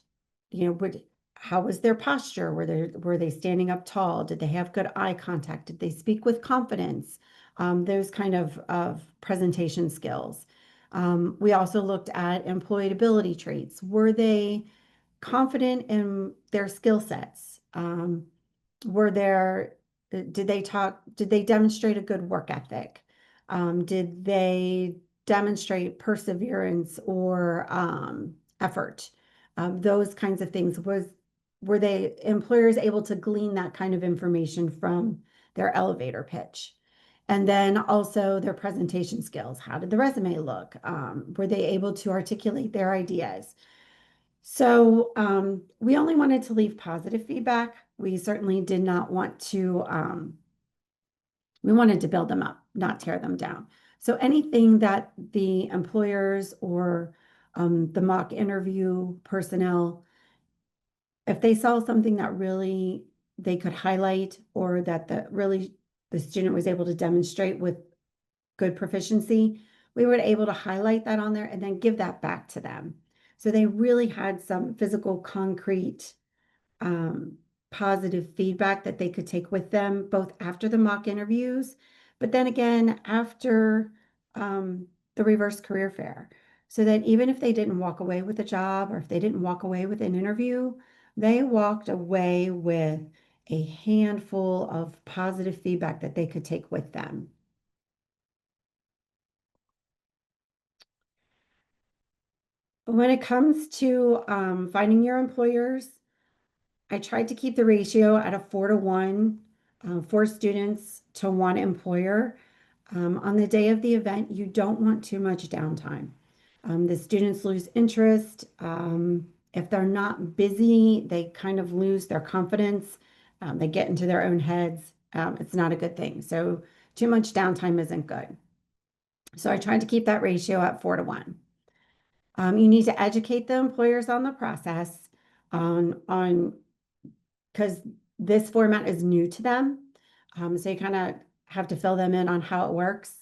how was their posture? Were they standing up tall? Did they have good eye contact? Did they speak with confidence? Those kind of presentation skills. We also looked at employability traits. Were they confident in their skill sets? Did they demonstrate a good work ethic? Did they demonstrate perseverance or effort? Those kinds of things. Were they employers able to glean that kind of information from their elevator pitch? And then also their presentation skills. How did the resume look? Were they able to articulate their ideas? So we only wanted to leave positive feedback. We certainly did not want to, we wanted to build them up, not tear them down. So anything that the employers or the mock interview personnel, if they saw something that really they could highlight or that the student was able to demonstrate with good proficiency, we were able to highlight that on there and then give that back to them. So they really had some physical, concrete, um, positive feedback that they could take with them, both after the mock interviews, but then again after the reverse career fair. So that even if they didn't walk away with a job or if they didn't walk away with an interview, they walked away with a handful of positive feedback that they could take with them. When it comes to finding your employers, I tried to keep the ratio at a 4-to-1, 4 students to 1 employer. On the day of the event, you don't want too much downtime. The students lose interest. If they're not busy, they kind of lose their confidence. They get into their own heads. It's not a good thing. So too much downtime isn't good. So I tried to keep that ratio at 4-to-1. You need to educate the employers on the process on because this format is new to them. So you kind of have to fill them in on how it works.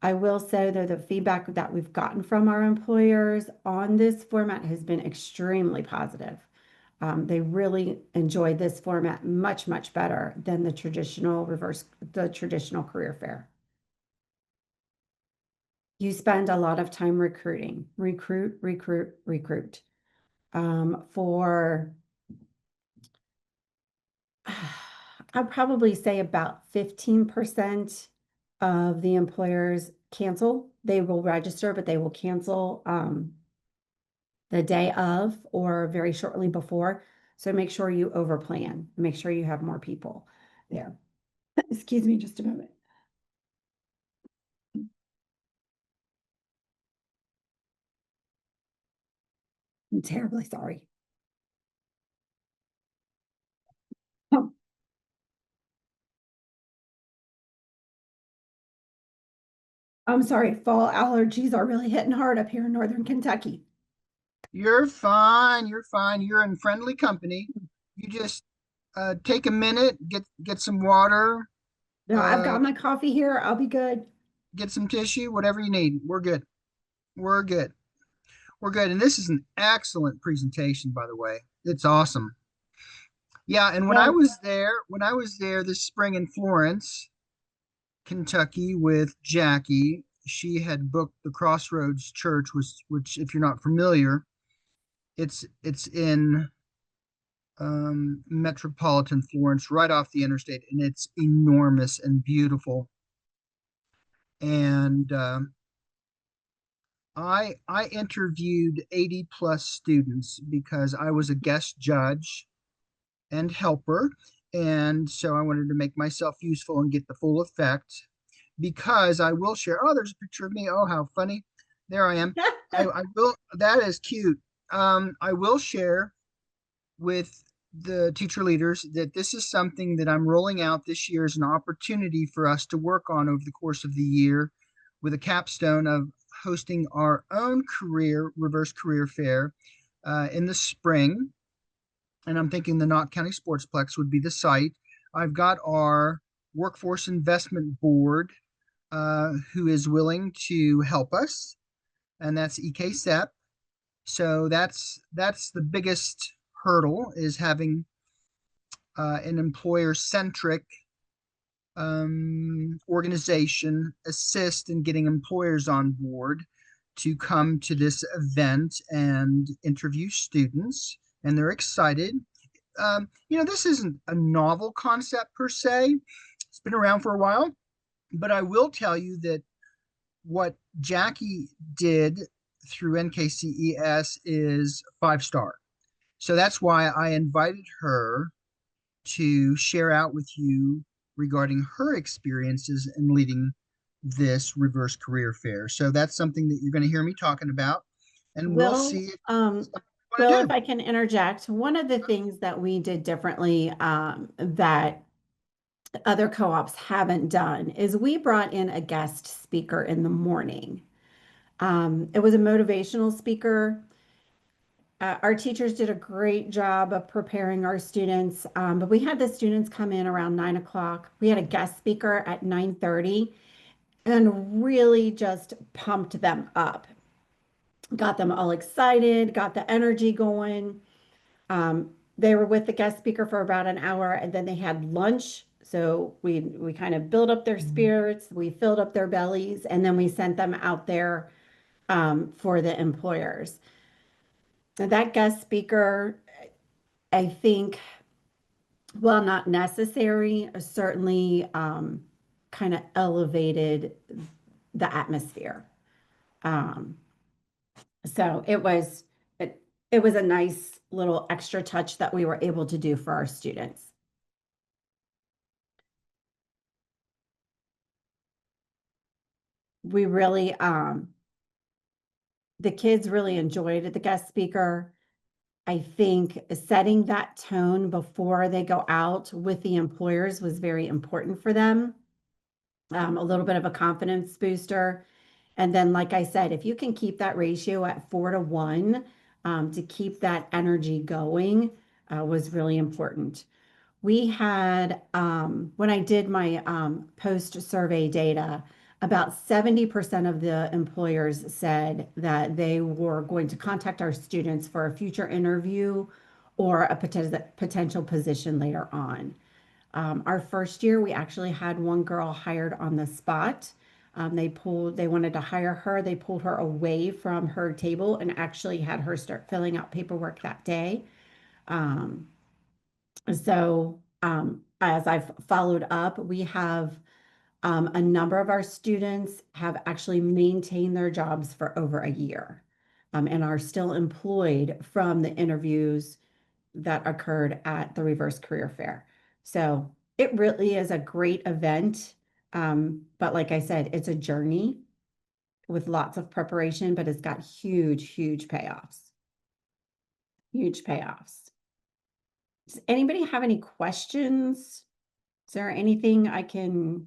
I will say though, the feedback that we've gotten from our employers on this format has been extremely positive. They really enjoyed this format much, much better than the traditional career fair. You spend a lot of time recruiting, recruit. For I'd probably say about 15% of the employers cancel. They will register, but they will cancel the day of or very shortly before. So make sure you overplan. Make sure you have more people there. Excuse me just a moment. I'm terribly sorry. Oh, I'm sorry, fall allergies are really hitting hard up here in Northern Kentucky. You're fine. You're fine. You're in friendly company. You just take a minute, get some water, No, I've uh, got my coffee here. I'll be good. get some tissue, whatever you need. We're good. We're good. We're good. And this is an excellent presentation, by the way. It's awesome. Yeah, and Well, when I was there this spring in Florence, Kentucky with Jackie, she had booked the Crossroads Church, which if you're not familiar, it's in metropolitan Florence, right off the interstate, and it's enormous and beautiful. And I interviewed 80 plus students because I was a guest judge and helper, and so I wanted to make myself useful and get the full effect. Because I will share. Oh, there's a picture of me. Oh, how funny! There I am. I will. That is cute. I will share with the teacher leaders that this is something that I'm rolling out this year as an opportunity for us to work on over the course of the year with a capstone of hosting our own reverse career fair in the spring. And I'm thinking the Knott County Sportsplex would be the site. I've got our workforce investment board who is willing to help us, and that's EKSEP. So that's the biggest hurdle is having an employer-centric organization assist in getting employers on board to come to this event and interview students, and they're excited. This isn't a novel concept per se. It's been around for a while, but I will tell you that what Jackie did through NKCES is 5-star. So that's why I invited her to share out with you regarding her experiences in leading this reverse career fair. So that's something that you're going to hear me talking about, and we'll Will, see if you want Will, to if do. I can interject, one of the things that we did differently, that other co-ops haven't done is we brought in a guest speaker in the morning. It was a motivational speaker. Our teachers did a great job of preparing our students, but we had the students come in around 9 o'clock. We had a guest speaker at 9:30 and really just pumped them up, got them all excited, got the energy going. They were with the guest speaker for about an hour, and then they had lunch. So we kind of built up their spirits, we filled up their bellies, and then we sent them out there, for the employers. And that guest speaker, I think, well, not necessary, certainly, kind of elevated the atmosphere. Um, so it was a nice little extra touch that we were able to do for our students. We really, the kids really enjoyed the guest speaker. I think setting that tone before they go out with the employers was very important for them. A little bit of a confidence booster. And then, like I said, if you can keep that ratio at 4-to-1, to keep that energy going, was really important. We had, when I did my post survey data, about 70% of the employers said that they were going to contact our students for a future interview or a potential position later on. Our first year, we actually had one girl hired on the spot. They wanted to hire her. They pulled her away from her table and actually had her start filling out paperwork that day. Um, as I've followed up, we have, a number of our students have actually maintained their jobs for over a year, and are still employed from the interviews that occurred at the Reverse Career Fair. So it really is a great event. But like I said, it's a journey with lots of preparation, but it's got huge, huge payoffs. Huge payoffs. Does anybody have any questions? Is there anything I can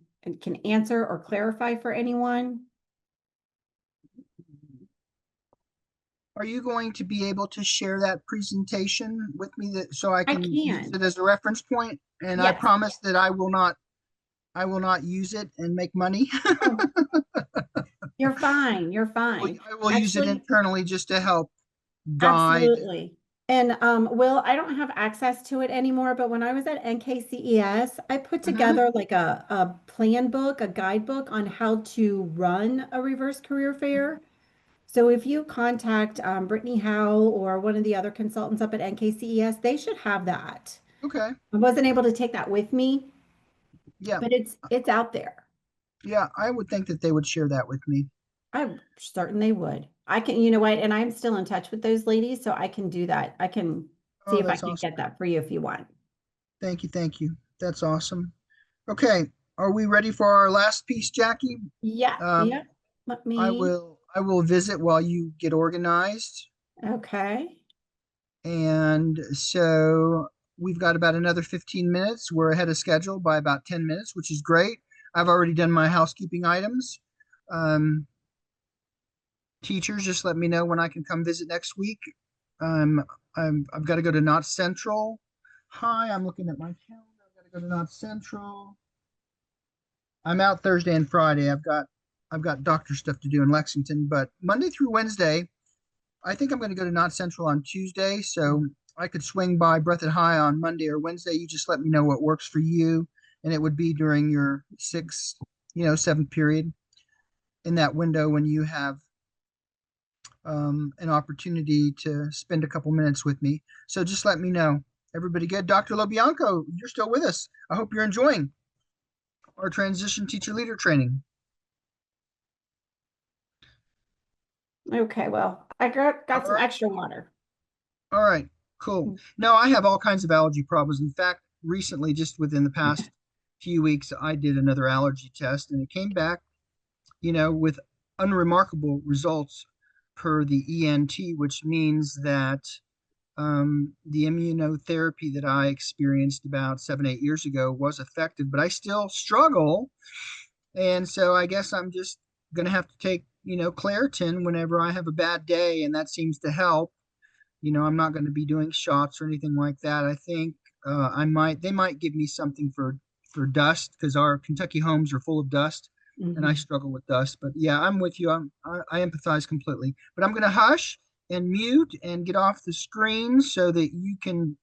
answer or clarify for anyone? Are you going to be able to share that presentation with me so I I can use can. it as a reference point? And I Yes. promise that I will not use it and make money. Oh, you're fine. You're fine. I will use it Actually, internally just to help guide. absolutely. And Will, I don't have access to it anymore, but when I was at NKCES, I put Mhm. together like a plan book, a guidebook on how to run a reverse career fair. So if you contact Brittany Howe or one of the other consultants up at NKCES, they should have that. Okay. I wasn't able to take that with me, Yeah. but it's out there. Yeah. I would think that they would share that with me. I'm certain they would. I can, you know what, and I'm still in touch with those ladies, so I can do that. I can see Oh, if I that's can awesome. get that for you if you want. Thank you. Thank you. That's awesome. Okay. Are we ready for our last piece, Jackie? Yeah, Um, yeah. Let me, I will visit while you get organized. okay. And so we've got about another 15 minutes. We're ahead of schedule by about 10 minutes, which is great. I've already done my housekeeping items. Um, Teachers, just let me know when I can come visit next week. Um, I've got to go to Knott Central. Hi, I'm looking at my calendar. I've got to go to Knott Central. I'm out Thursday and Friday. I've got doctor stuff to do in Lexington, but Monday through Wednesday, I think I'm going to go to Knott Central on Tuesday, so I could swing by Breathitt High on Monday or Wednesday. You just let me know what works for you, and it would be during your sixth, seventh period in that window when you have an opportunity to spend a couple minutes with me. So just let me know. Everybody good? Dr. LoBianco, you're still with us. I hope you're enjoying our transition teacher leader training. Okay, well, I got All some right. extra water. All right. Cool. No, I have all kinds of allergy problems. In fact, recently, just within the past few weeks, I did another allergy test and it came back, with unremarkable results per the ENT, which means that the immunotherapy that I experienced about 7, 8 years ago was effective, but I still struggle. And so I guess I'm just going to have to take, Claritin whenever I have a bad day, and that seems to help. I'm not going to be doing shots or anything like that. I think they might give me something for dust because our Kentucky homes are full of dust and I Mhm. struggle with dust. But yeah, I'm with you. I empathize completely. But I'm going to hush and mute and get off the screen so that you can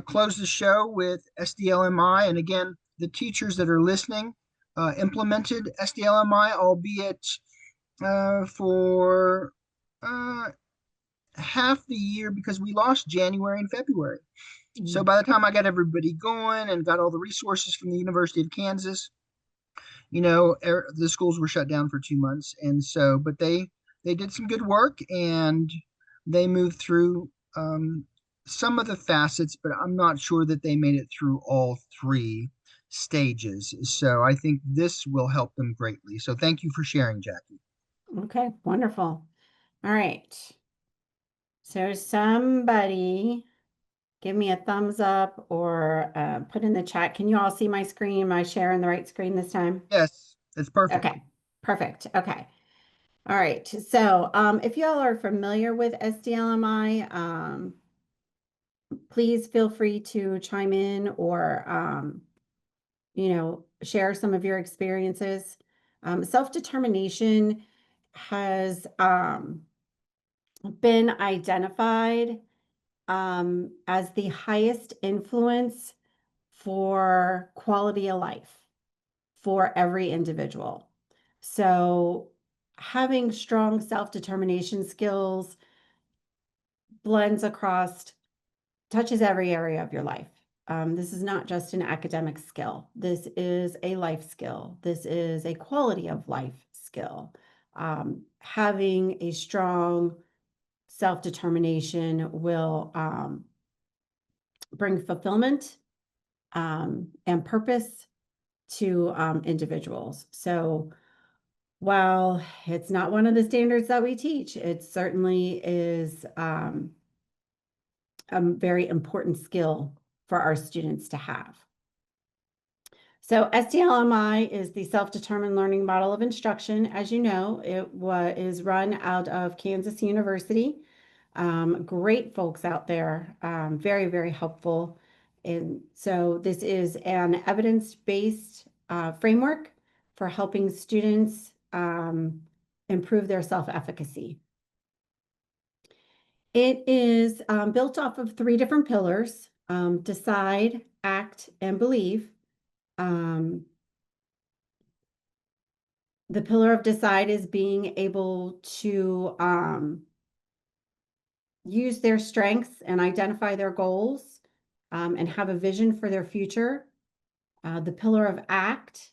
close the show with SDLMI. And again, the teachers that are listening implemented SDLMI, albeit for uh, half the year because we lost January and February. So Mm. by the time I got everybody going and got all the resources from the University of Kansas, the schools were shut down for 2 months, and so but they did some good work and they moved through some of the facets, but I'm not sure that they made it through all three stages. So I think this will help them greatly. So thank you for sharing, Jackie. Okay, wonderful. All right. So somebody give me a thumbs up or put in the chat. Can you all see my screen? Am I sharing the right screen this time? Yes, it's perfect. Okay, perfect. Okay. All right. So if y'all are familiar with SDLMI, please feel free to chime in or, share some of your experiences. Self-determination has been identified as the highest influence for quality of life for every individual. So, having strong self determination skills blends across, touches every area of your life. This is not just an academic skill, this is a life skill, this is a quality of life skill. Having a strong self determination will bring fulfillment and purpose to individuals. So while it's not one of the standards that we teach, it certainly is a very important skill for our students to have. So SDLMI is the self-determined learning model of instruction. As you know, it is run out of Kansas University. Great folks out there, very, very helpful. And so this is an evidence-based framework for helping students improve their self-efficacy. It is built off of 3 different pillars, decide, act, and believe. The pillar of decide is being able to use their strengths and identify their goals and have a vision for their future. The pillar of act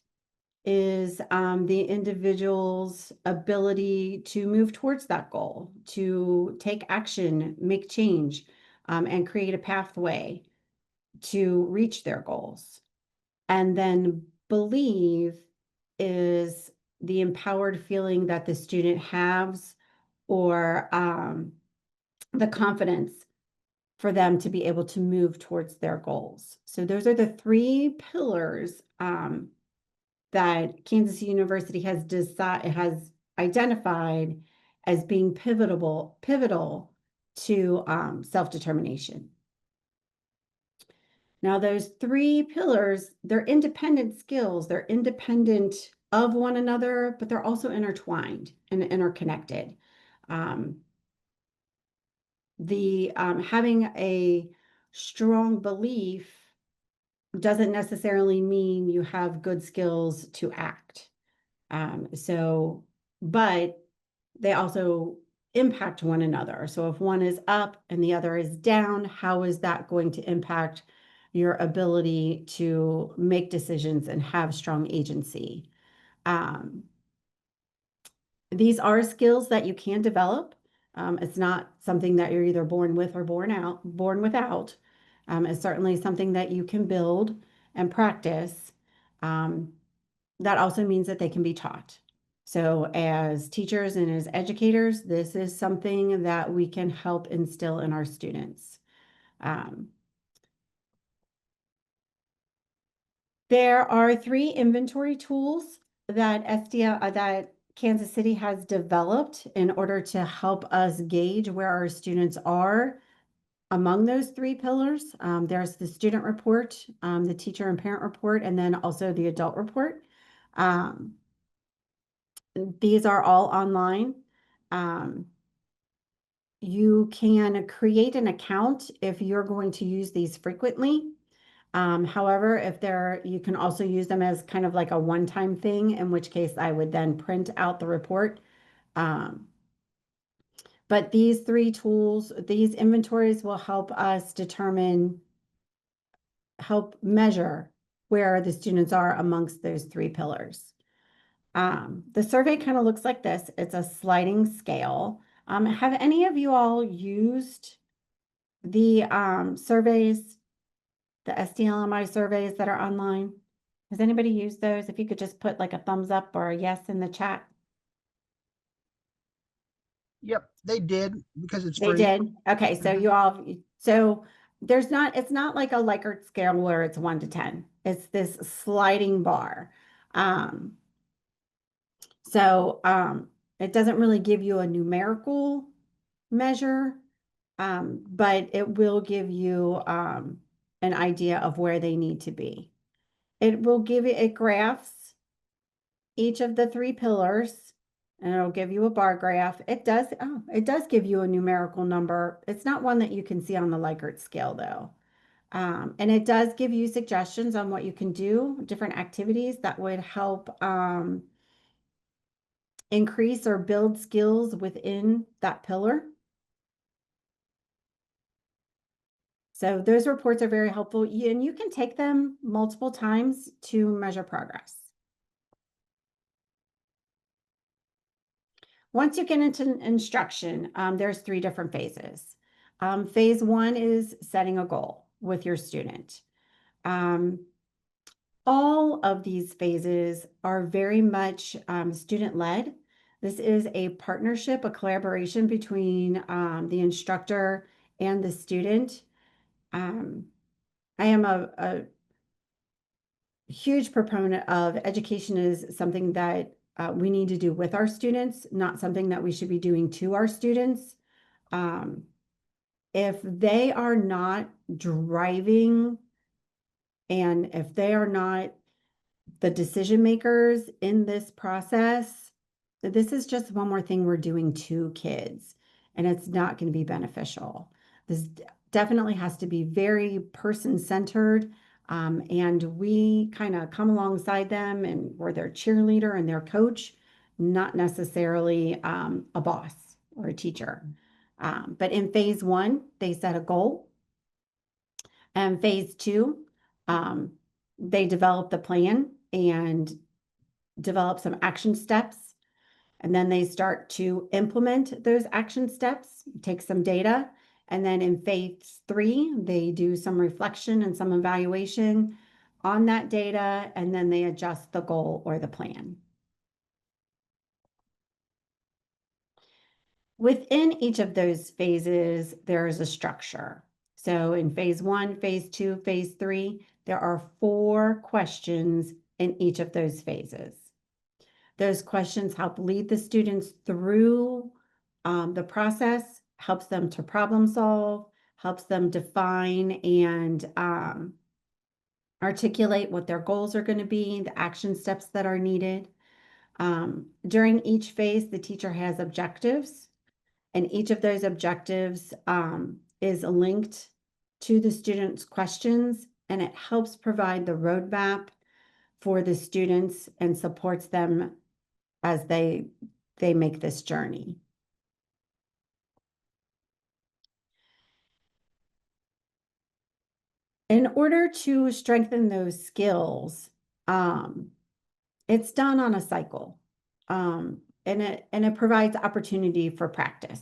is the individual's ability to move towards that goal, to take action, make change, and create a pathway to reach their goals. And then believe is the empowered feeling that the student has or the confidence for them to be able to move towards their goals. So those are the 3 pillars that Kansas University has identified as being pivotal to self-determination. Now, those 3 pillars, they're independent skills. They're independent of one another, but they're also intertwined and interconnected. Having a strong belief doesn't necessarily mean you have good skills to act. But they also impact one another. So if one is up and the other is down, how is that going to impact your ability to make decisions and have strong agency? These are skills that you can develop. It's not something that you're either born with or born without. It's certainly something that you can build and practice. Um, that also means that they can be taught. So as teachers and as educators, this is something that we can help instill in our students. There are 3 inventory tools that that Kansas City has developed in order to help us gauge where our students are among those 3 pillars. There's the student report, the teacher and parent report, and then also the adult report. Um, these are all online. You can create an account if you're going to use these frequently. However, you can also use them as kind of like a one-time thing, in which case I would then print out the report. Um, but these 3 tools, these inventories will help us help measure where the students are amongst those 3 pillars. The survey kind of looks like this. It's a sliding scale. Have any of you all used the surveys, the SDLMI surveys that are online? Has anybody used those? If you could just put like a thumbs up or a yes in the chat. Yep, they did because it's They free. did. Okay, so Mhm. you all, so it's not like a Likert scale where it's 1 to 10. It's this sliding bar. Um, so it doesn't really give you a numerical measure, but it will give you an idea of where they need to be. It graphs each of the 3 pillars, and it'll give you a bar graph. It does give you a numerical number. It's not one that you can see on the Likert scale though. And it does give you suggestions on what you can do, different activities that would help increase or build skills within that pillar. So those reports are very helpful, and you can take them multiple times to measure progress. Once you get into instruction, there's 3 different phases. Phase 1 is setting a goal with your student. All of these phases are very much student-led. This is a partnership, a collaboration between the instructor and the student. I am a huge proponent of education is something that we need to do with our students, not something that we should be doing to our students. Um, if they are not driving and if they are not the decision makers in this process, this is just one more thing we're doing to kids, and it's not going to be beneficial. This definitely has to be very person-centered, and we kind of come alongside them and we're their cheerleader and their coach, not necessarily a boss or a teacher. But in phase 1, they set a goal. And phase 2, they develop the plan and develop some action steps. And then they start to implement those action steps, take some data. And then in phase 3, they do some reflection and some evaluation on that data, and then they adjust the goal or the plan. Within each of those phases, there is a structure. So in phase 1, phase 2, phase 3, there are 4 questions in each of those phases. Those questions help lead the students through the process, helps them to problem solve, helps them define and articulate what their goals are going to be, the action steps that are needed. During each phase, the teacher has objectives, and each of those objectives is linked to the students' questions, and it helps provide the roadmap for the students and supports them as they make this journey. In order to strengthen those skills, it's done on a cycle. and it provides opportunity for practice.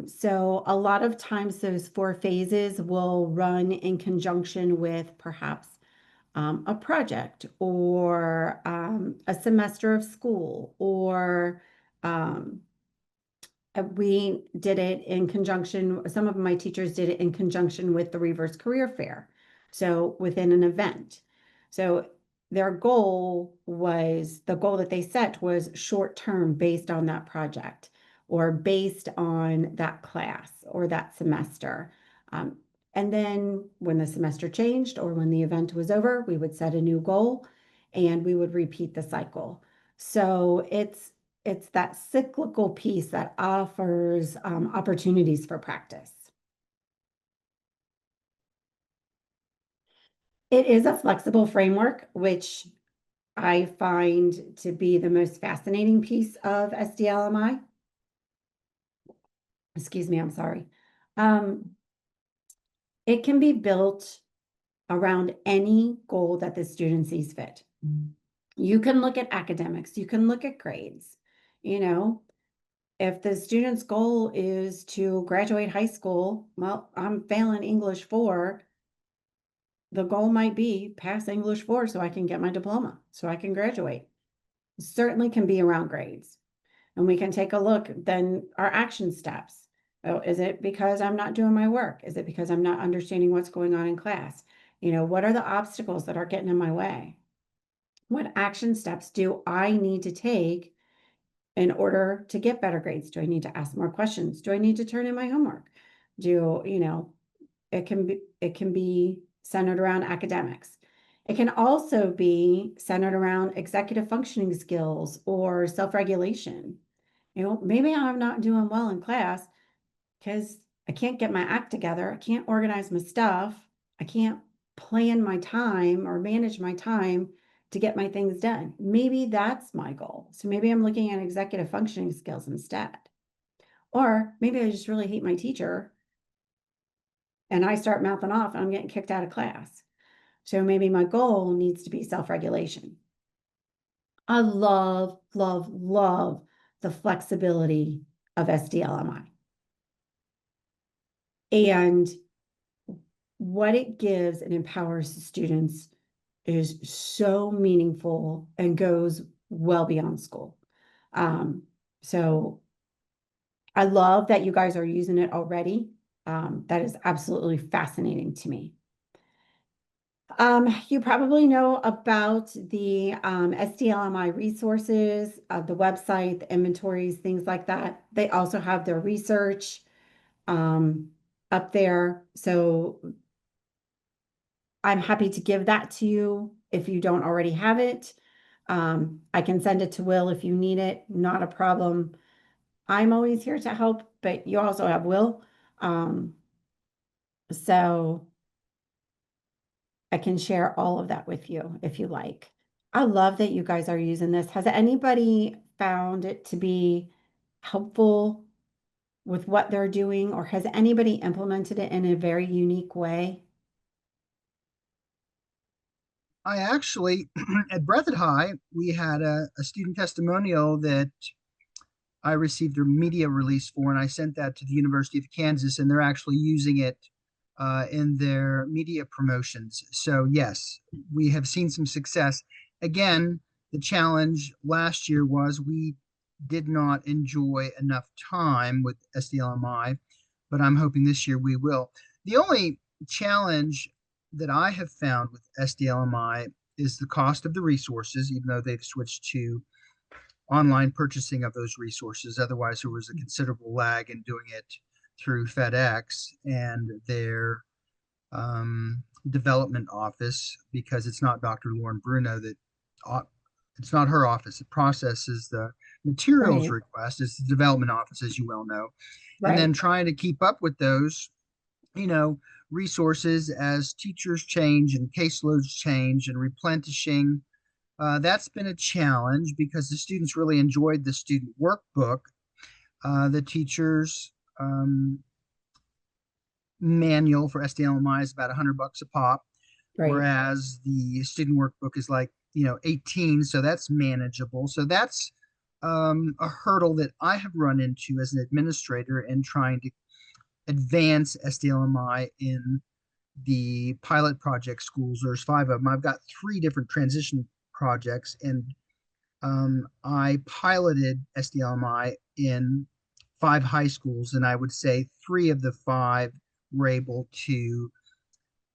So a lot of times those 4 phases will run in conjunction with perhaps a project or a semester of school, or we did it in conjunction, some of my teachers did it in conjunction with the Reverse Career Fair. So within an event. So their goal was, the goal that they set was short term based on that project or based on that class or that semester. And then when the semester changed or when the event was over, we would set a new goal and we would repeat the cycle. So it's that cyclical piece that offers opportunities for practice. It is a flexible framework, which I find to be the most fascinating piece of SDLMI. Excuse me, I'm sorry. It can be built around any goal that the student sees fit. You can look at academics, you can look at grades, you know, if the student's goal is to graduate high school, well, I'm failing English 4. The goal might be pass English 4 so I can get my diploma, so I can graduate. It certainly can be around grades. And we can take a look, then our action steps. Oh, is it because I'm not doing my work? Is it because I'm not understanding what's going on in class? You know, what are the obstacles that are getting in my way? What action steps do I need to take in order to get better grades? Do I need to ask more questions? Do I need to turn in my homework? It can be centered around academics. It can also be centered around executive functioning skills or self-regulation. Maybe I'm not doing well in class because I can't get my act together. I can't organize my stuff. I can't plan my time or manage my time to get my things done. Maybe that's my goal. So maybe I'm looking at executive functioning skills instead. Or maybe I just really hate my teacher and I start mouthing off and I'm getting kicked out of class. So maybe my goal needs to be self-regulation. I love, love, love the flexibility of SDLMI. And what it gives and empowers the students is so meaningful and goes well beyond school. So I love that you guys are using it already. That is absolutely fascinating to me. You probably know about the SDLMI resources, the website, the inventories, things like that. They also have their research up there. So I'm happy to give that to you if you don't already have it. I can send it to Will if you need it, not a problem. I'm always here to help, but you also have Will. So I can share all of that with you if you like. I love that you guys are using this. Has anybody found it to be helpful with what they're doing, or has anybody implemented it in a very unique way? I actually, at Breathitt High, we had a student testimonial that I received a media release for, and I sent that to the University of Kansas, and they're actually using it in their media promotions. So, yes, we have seen some success. Again, the challenge last year was we did not enjoy enough time with SDLMI, but I'm hoping this year we will. The only challenge that I have found with SDLMI is the cost of the resources, even though they've switched to online purchasing of those resources. Otherwise, there was a considerable lag in doing it through FedEx and their development office, because it's not Dr. Lauren Bruno that it's not her office that processes the materials Right, request. It's the development office, as you well know. And then right, trying to keep up with those, you know, resources as teachers change and caseloads change and replenishing. That's been a challenge because the students really enjoyed the student workbook. The teachers manual for SDLMI is about $100 a pop, right. whereas the student workbook is like 18, so that's manageable. So that's a hurdle that I have run into as an administrator in trying to advance SDLMI in the pilot project schools. There's 5 of them. I've got 3 different transition projects, and I piloted SDLMI in 5 high schools, and I would say 3 of the 5 were able to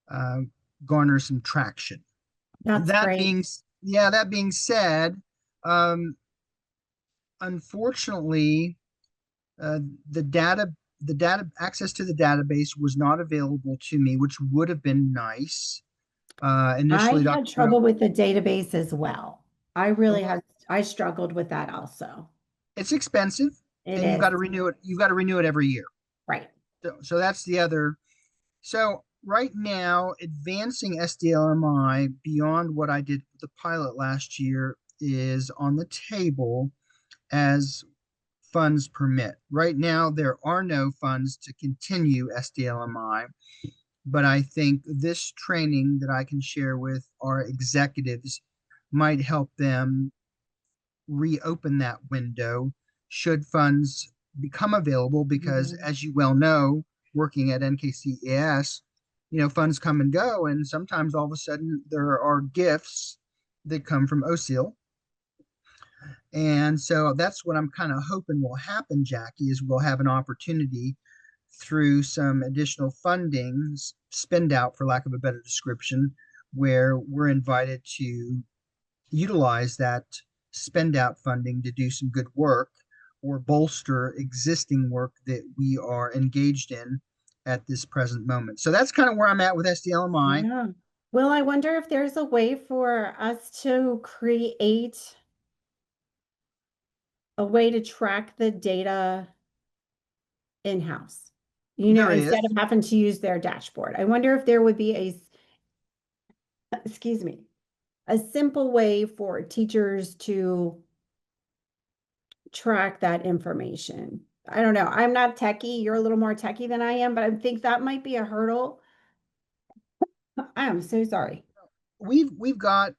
uh, garner some traction. That's That great. being, that being said, um, unfortunately, uh, the data access to the database was not available to me, which would have been nice. I Initially, had Dr. trouble with the database as well. I really Well, had, I struggled with that also. it's expensive, It and you've is, got to renew it. You've got to renew it every year. right. So that's the other. So right now, advancing SDLMI beyond what I did with the pilot last year is on the table as funds permit. Right now, there are no funds to continue SDLMI, but I think this training that I can share with our executives might help them reopen that window should funds become available, because Mhm. as you well know, working at NKCES, funds come and go, and sometimes all of a sudden there are gifts that come from OSEAL. And so that's what I'm kind of hoping will happen, Jackie, is we'll have an opportunity through some additional funding, spend out for lack of a better description, where we're invited to utilize that spend out funding to do some good work or bolster existing work that we are engaged in at this present moment. So that's kind of where I'm at with SDLMI. Yeah. Well, I wonder if there's a way for us to create a way to track the data in-house, There instead is. of having to use their dashboard. I wonder if there would be excuse me, a simple way for teachers to track that information. I don't know. I'm not techie. You're a little more techie than I am, but I think that might be a hurdle. I am so sorry. We've got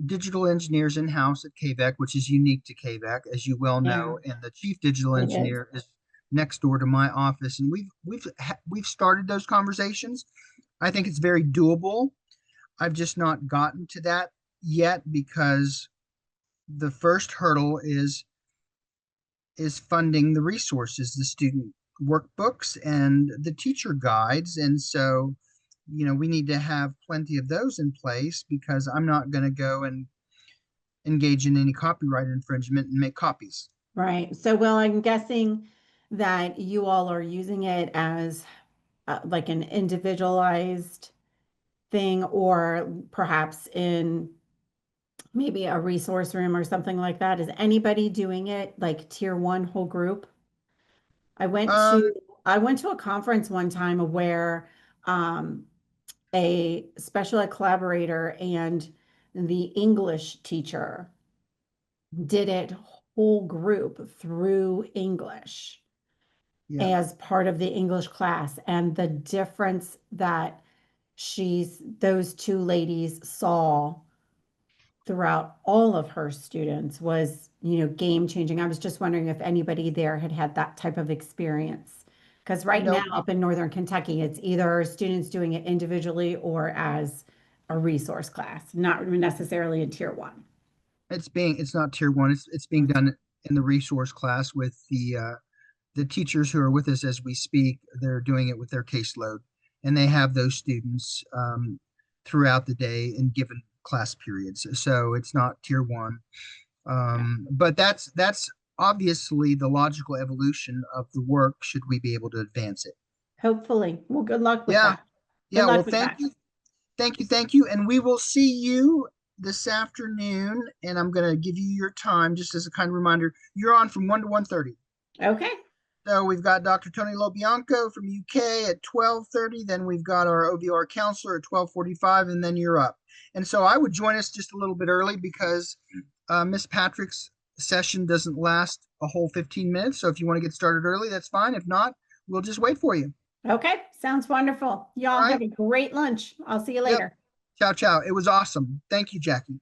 digital engineers in house at KVEC, which is unique to KVEC, as you well Yeah, know, and the chief digital it is. engineer is next door to my office, and we've started those conversations. I think it's very doable. I've just not gotten to that yet because the first hurdle is funding the resources, the student workbooks and the teacher guides. And so, we need to have plenty of those in place, because I'm not going to go and engage in any copyright infringement and make copies. Right. So, well, I'm guessing that you all are using it as like an individualized thing, or perhaps in maybe a resource room or something like that. Is anybody doing it like tier one whole group? I went Um, to I went to a conference one time where um, a special ed collaborator and the English teacher did it whole group through English yeah, as part of the English class. And the difference that those two ladies saw throughout all of her students was, game changing. I was just wondering if anybody there had had that type of experience. Because right now no, up in Northern Kentucky, it's either students doing it individually or as a resource class, not necessarily in tier one. it's not tier one. It's being done in the resource class with the teachers who are with us as we speak. They're doing it with their caseload, and they have those students throughout the day in given class periods. So it's not tier one. Yeah. But that's obviously the logical evolution of the work should we be able to advance it. Hopefully. Well, good luck with Yeah. that. Good Yeah. Well, luck with thank that. you. Thank you. Thank you. And we will see you this afternoon. And I'm going to give you your time just as a kind of reminder. You're on from 1 to 1:30. Okay. So we've got Dr. Tony Lobianco from UK at 12:30. Then we've got our OVR counselor at 12:45, and then you're up. And so I would join us just a little bit early, because Miss Patrick's session doesn't last a whole 15 minutes. So if you want to get started early, that's fine. If not, we'll just wait for you. Okay. Sounds wonderful. All Y'all right. have a great lunch. I'll see you Yep. later. Ciao, ciao. It was awesome. Thank you, Jackie.